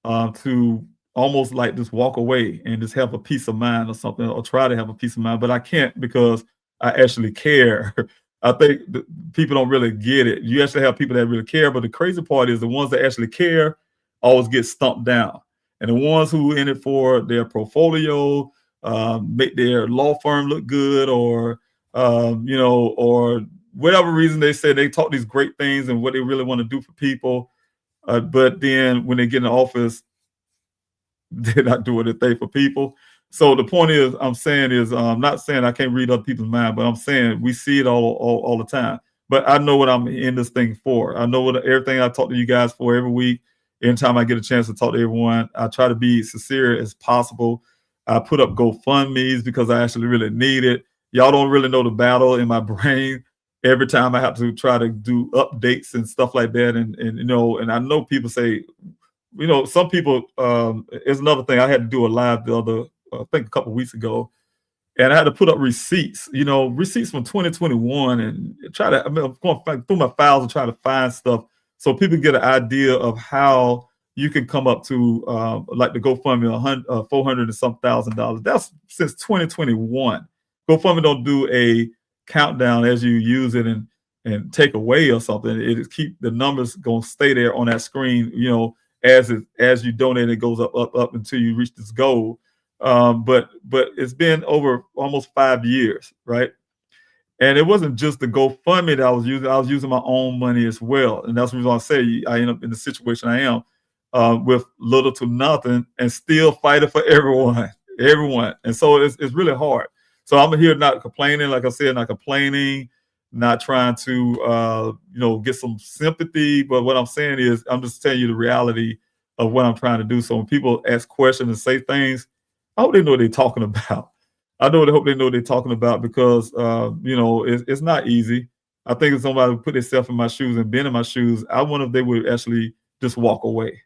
to almost like just walk away and just have a peace of mind or something, or try to have a peace of mind, but I can't because I actually care. I think people don't really get it. You actually have people that really care, but the crazy part is the ones that actually care always get stumped down. And the ones who in it for their portfolio, make their law firm look good, or or whatever reason they say they talk these great things and what they really want to do for people. But then when they get in office, they're not doing a thing for people. So the point is, I'm not saying I can't read other people's mind, but I'm saying we see it all the time. But I know what I'm in this thing for. I know what everything I talk to you guys for every week. Anytime I get a chance to talk to everyone, I try to be sincere as possible. I put up GoFundMe's because I actually really need it. Y'all don't really know the battle in my brain every time I have to try to do updates and stuff like that. And I know people say, some people, it's another thing. I had to do a live I think a couple of weeks ago, and I had to put up receipts, receipts from 2021, and I'm going through my files and try to find stuff so people get an idea of how you can come up to like the GoFundMe $400 and some $1,000. That's since 2021. GoFundMe don't do a countdown as you use it and take away or something. It is keep the numbers going to stay there on that screen. As you donate, it goes up until you reach this goal. But it's been over almost 5 years, right? And it wasn't just the GoFundMe that I was using. I was using my own money as well. And that's the reason I say I end up in the situation I am, with little to nothing and still fighting for everyone. And so it's really hard. So I'm here not complaining, like I said, not complaining, not trying to get some sympathy. But what I'm saying is I'm just telling you the reality of what I'm trying to do. So when people ask questions and say things, I hope they know what they're talking about. I hope they know what they're talking about, because it's not easy. I think if somebody would put themselves in my shoes and been in my shoes, I wonder if they would actually just walk away.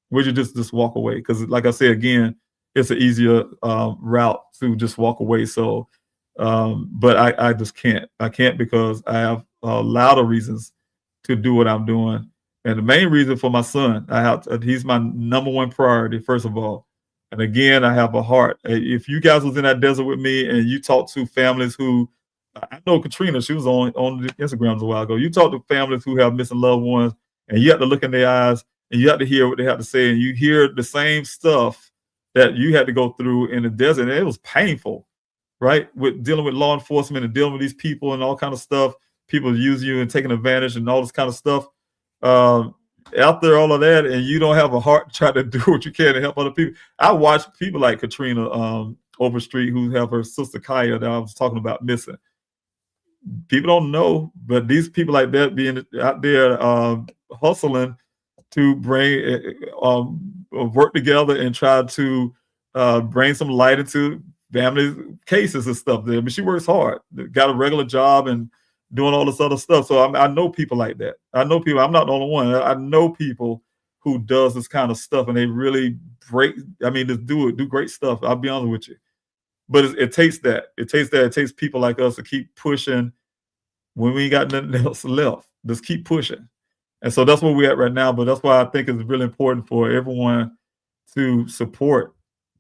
Would you just walk away? Because like I said, again, it's an easier route to just walk away. So, but I just can't. I can't, because I have a lot of reasons to do what I'm doing. And the main reason for my son, he's my number one priority, first of all. And again, I have a heart. If you guys was in that desert with me and you talked to families who, I know Katrina, she was on the Instagrams a while ago. You talk to families who have missing loved ones, and you have to look in their eyes and you have to hear what they have to say. And you hear the same stuff that you had to go through in the desert. And it was painful, right? With dealing with law enforcement and dealing with these people and all kind of stuff. People use you and taking advantage and all this kind of stuff. After all of that, and you don't have a heart to try to do what you can to help other people. I watch people like Katrina Overstreet, who have her sister Kaya that I was talking about missing. People don't know, but these people like that being out there hustling to bring work together and try to bring some light into family cases and stuff there. But she works hard, got a regular job and doing all this other stuff. So I know people like that. I know people. I'm not the only one. I know people who does this kind of stuff, and they really just do great stuff. I'll be honest with you. But it takes that. It takes people like us to keep pushing when we ain't got nothing else left. Just keep pushing. And so that's where we're at right now. But that's why I think it's really important for everyone to support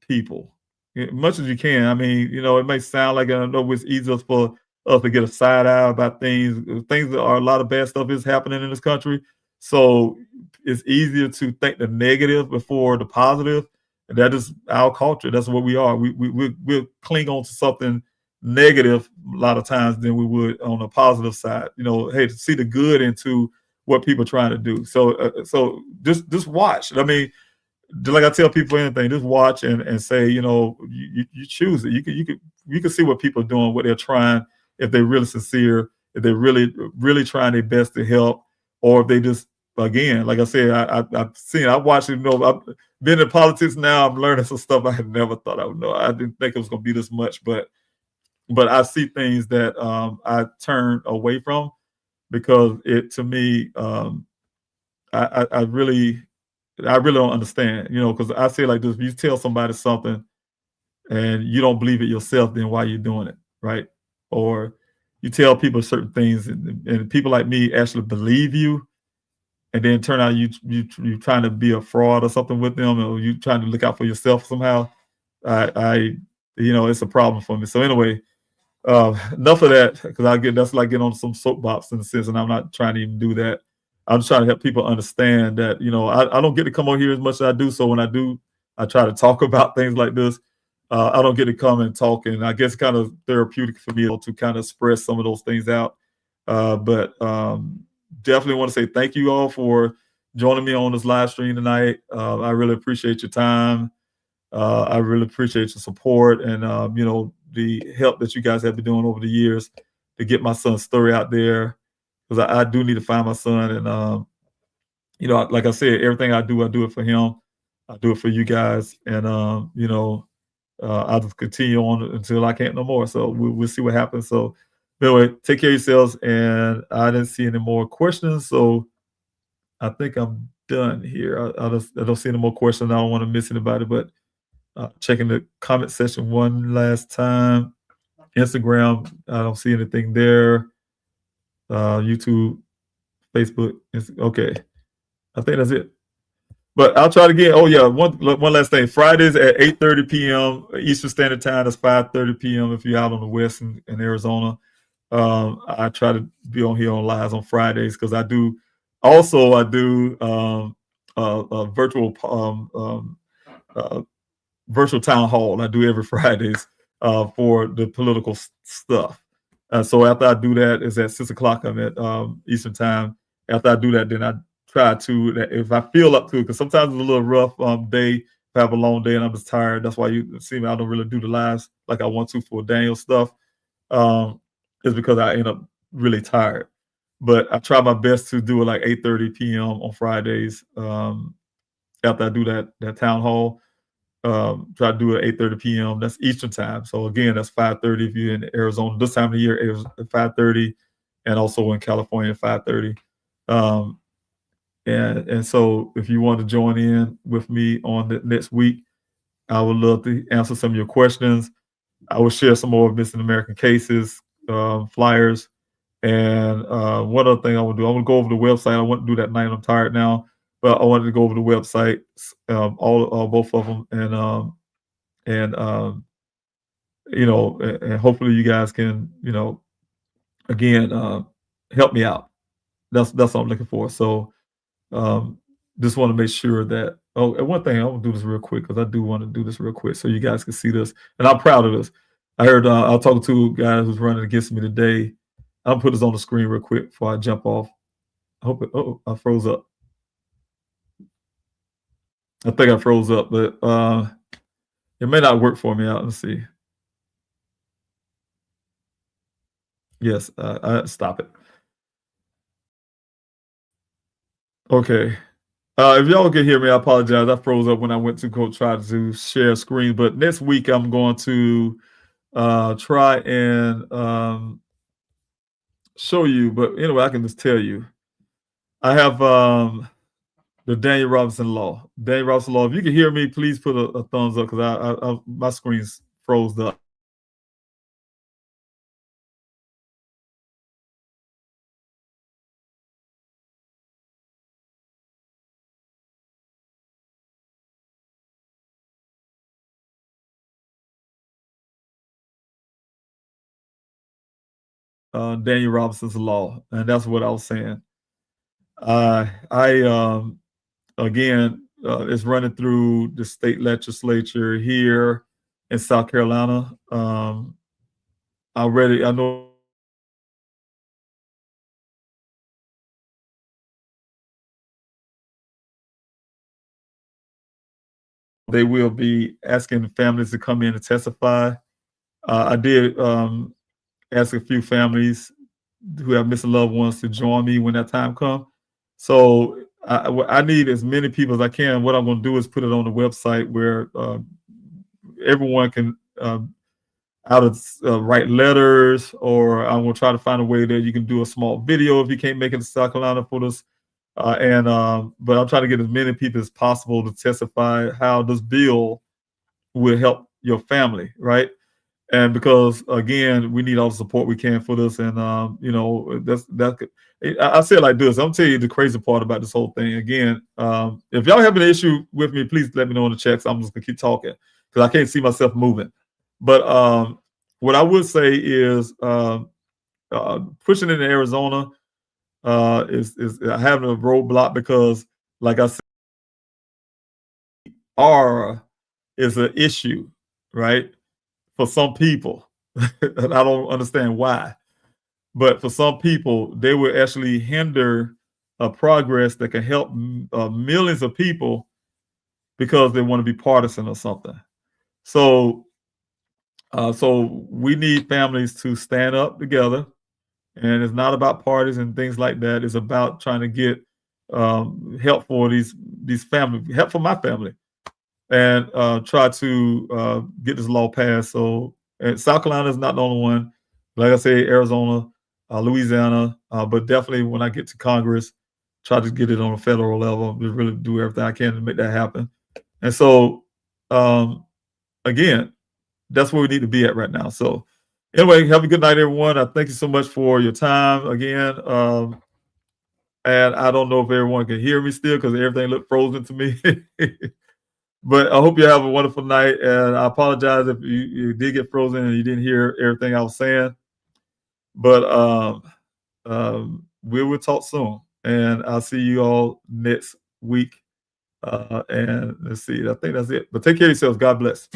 people as much as you can. I mean, it may sound like, I know it's easier for us to get a side eye about things that are, a lot of bad stuff is happening in this country. So it's easier to think the negative before the positive. And that is our culture. That's what we are. We'll cling on to something negative a lot of times than we would on the positive side. Hey, to see the good into what people are trying to do. So just watch. I mean, like I tell people anything, just watch and say, you choose it. You can see what people are doing, what they're trying, if they're really sincere, if they're really trying their best to help, or if they just, again, like I said, I've watched it. I've been in politics now. I'm learning some stuff I had never thought I would know. I didn't think it was going to be this much, but I see things that I turn away from, because it, to me, I really I really don't understand, because I say like this: if you tell somebody something and you don't believe it yourself, then why are you doing it, right? Or you tell people certain things, and people like me actually believe you, and then turn out you trying to be a fraud or something with them, or you trying to look out for yourself somehow. I it's a problem for me. So anyway, enough of that, because that's like getting on some soapbox in a sense, and I'm not trying to even do that. I'm just trying to help people understand that I don't get to come on here as much as I do. So when I do, I try to talk about things like this. I don't get to come and talk, and I guess kind of therapeutic for me to kind of express some of those things out. But definitely want to say thank you all for joining me on this live stream tonight. I really appreciate your time. I really appreciate your support and the help that you guys have been doing over the years to get my son's story out there, because I do need to find my son. And like I said, everything I do it for him. I do it for you guys, and I'll just continue on until I can't no more. So we'll see what happens. So anyway, take care of yourselves. And I didn't see any more questions, so I think I'm done here. I don't see any more questions. I don't want to miss anybody, but checking the comment section one last time. Instagram, I don't see anything there. YouTube, Facebook, okay. I think that's it. But I'll try to get. Oh yeah, one last thing. Fridays at 8:30 p.m. Eastern Standard Time. That's 5:30 p.m. if you're out on the West in Arizona. I try to be on here on lives on Fridays, because I do virtual virtual town hall. I do every Fridays for the political stuff. So after I do that, is at 6 o'clock. I'm at Eastern Time. After I do that, then I try to, if I feel up to it, because sometimes it's a little rough day. If I have a long day and I'm just tired, that's why you see me. I don't really do the lives like I want to for Daniel stuff. Is because I end up really tired. But I try my best to do it like 8:30 p.m. on Fridays. After I do that town hall, try to do it 8:30 p.m. That's Eastern Time. So again, that's 5:30 if you're in Arizona. This time of the year, it was 5:30, and also in California, 5:30. And so if you want to join in with me on the next week, I would love to answer some of your questions. I will share some more missing American cases, flyers, and one other thing I will do, I will go over the website. I want to do that tonight. I'm tired now, but I wanted to go over the website, both of them, and hopefully you guys can, again, help me out. That's what I'm looking for. So just want to make sure that. Oh, and one thing, I want to do this real quick, because I do want to do this real quick so you guys can see this, and I'm proud of this. I heard I was talking to a guy who's running against me today. I'll put this on the screen real quick before I jump off. I hope I froze up. I think I froze up, but it may not work for me out. Let's see. Yes, I stop it. Okay. If y'all can hear me, I apologize. I froze up when I went to go try to share screen. But next week, I'm going to try and show you. But anyway, I can just tell you. I have the Daniel Robinson Law. Daniel Robinson Law. If you can hear me, please put a thumbs up, because I my screen's froze up. Daniel Robinson's Law, and that's what I was saying. Again, it's running through the state legislature here in South Carolina. I know they will be asking families to come in and testify. I did ask a few families who have missing loved ones to join me when that time comes. So I need as many people as I can. What I'm going to do is put it on the website where everyone can write letters, or I'm going to try to find a way that you can do a small video if you can't make it to South Carolina for this But I'm trying to get as many people as possible to testify how this bill will help your family, right? And because again, we need all the support we can for this, and that's. I say it like this. I'm telling you the crazy part about this whole thing. Again, if y'all have an issue with me, please let me know in the chats. I'm just gonna keep talking because I can't see myself moving. But what I would say is pushing into Arizona is having a roadblock because, like I said, R is an issue, right? For some people, and I don't understand why, but for some people, they will actually hinder progress that can help millions of people because they want to be partisan or something. So we need families to stand up together, and it's not about parties and things like that. It's about trying to get help for these families, help for my family, and try to get this law passed. So, and South Carolina is not the only one. Like I say, Arizona, Louisiana, but definitely when I get to Congress, try to get it on a federal level. We really do everything I can to make that happen. And so, again, that's where we need to be at right now. So, anyway, have a good night, everyone. I thank you so much for your time again. And I don't know if everyone can hear me still because everything looked frozen to me. But I hope you have a wonderful night. And I apologize if you did get frozen and you didn't hear everything I was saying. But we will talk soon. And I'll see you all next week. And let's see, I think that's it. But take care of yourselves. God bless.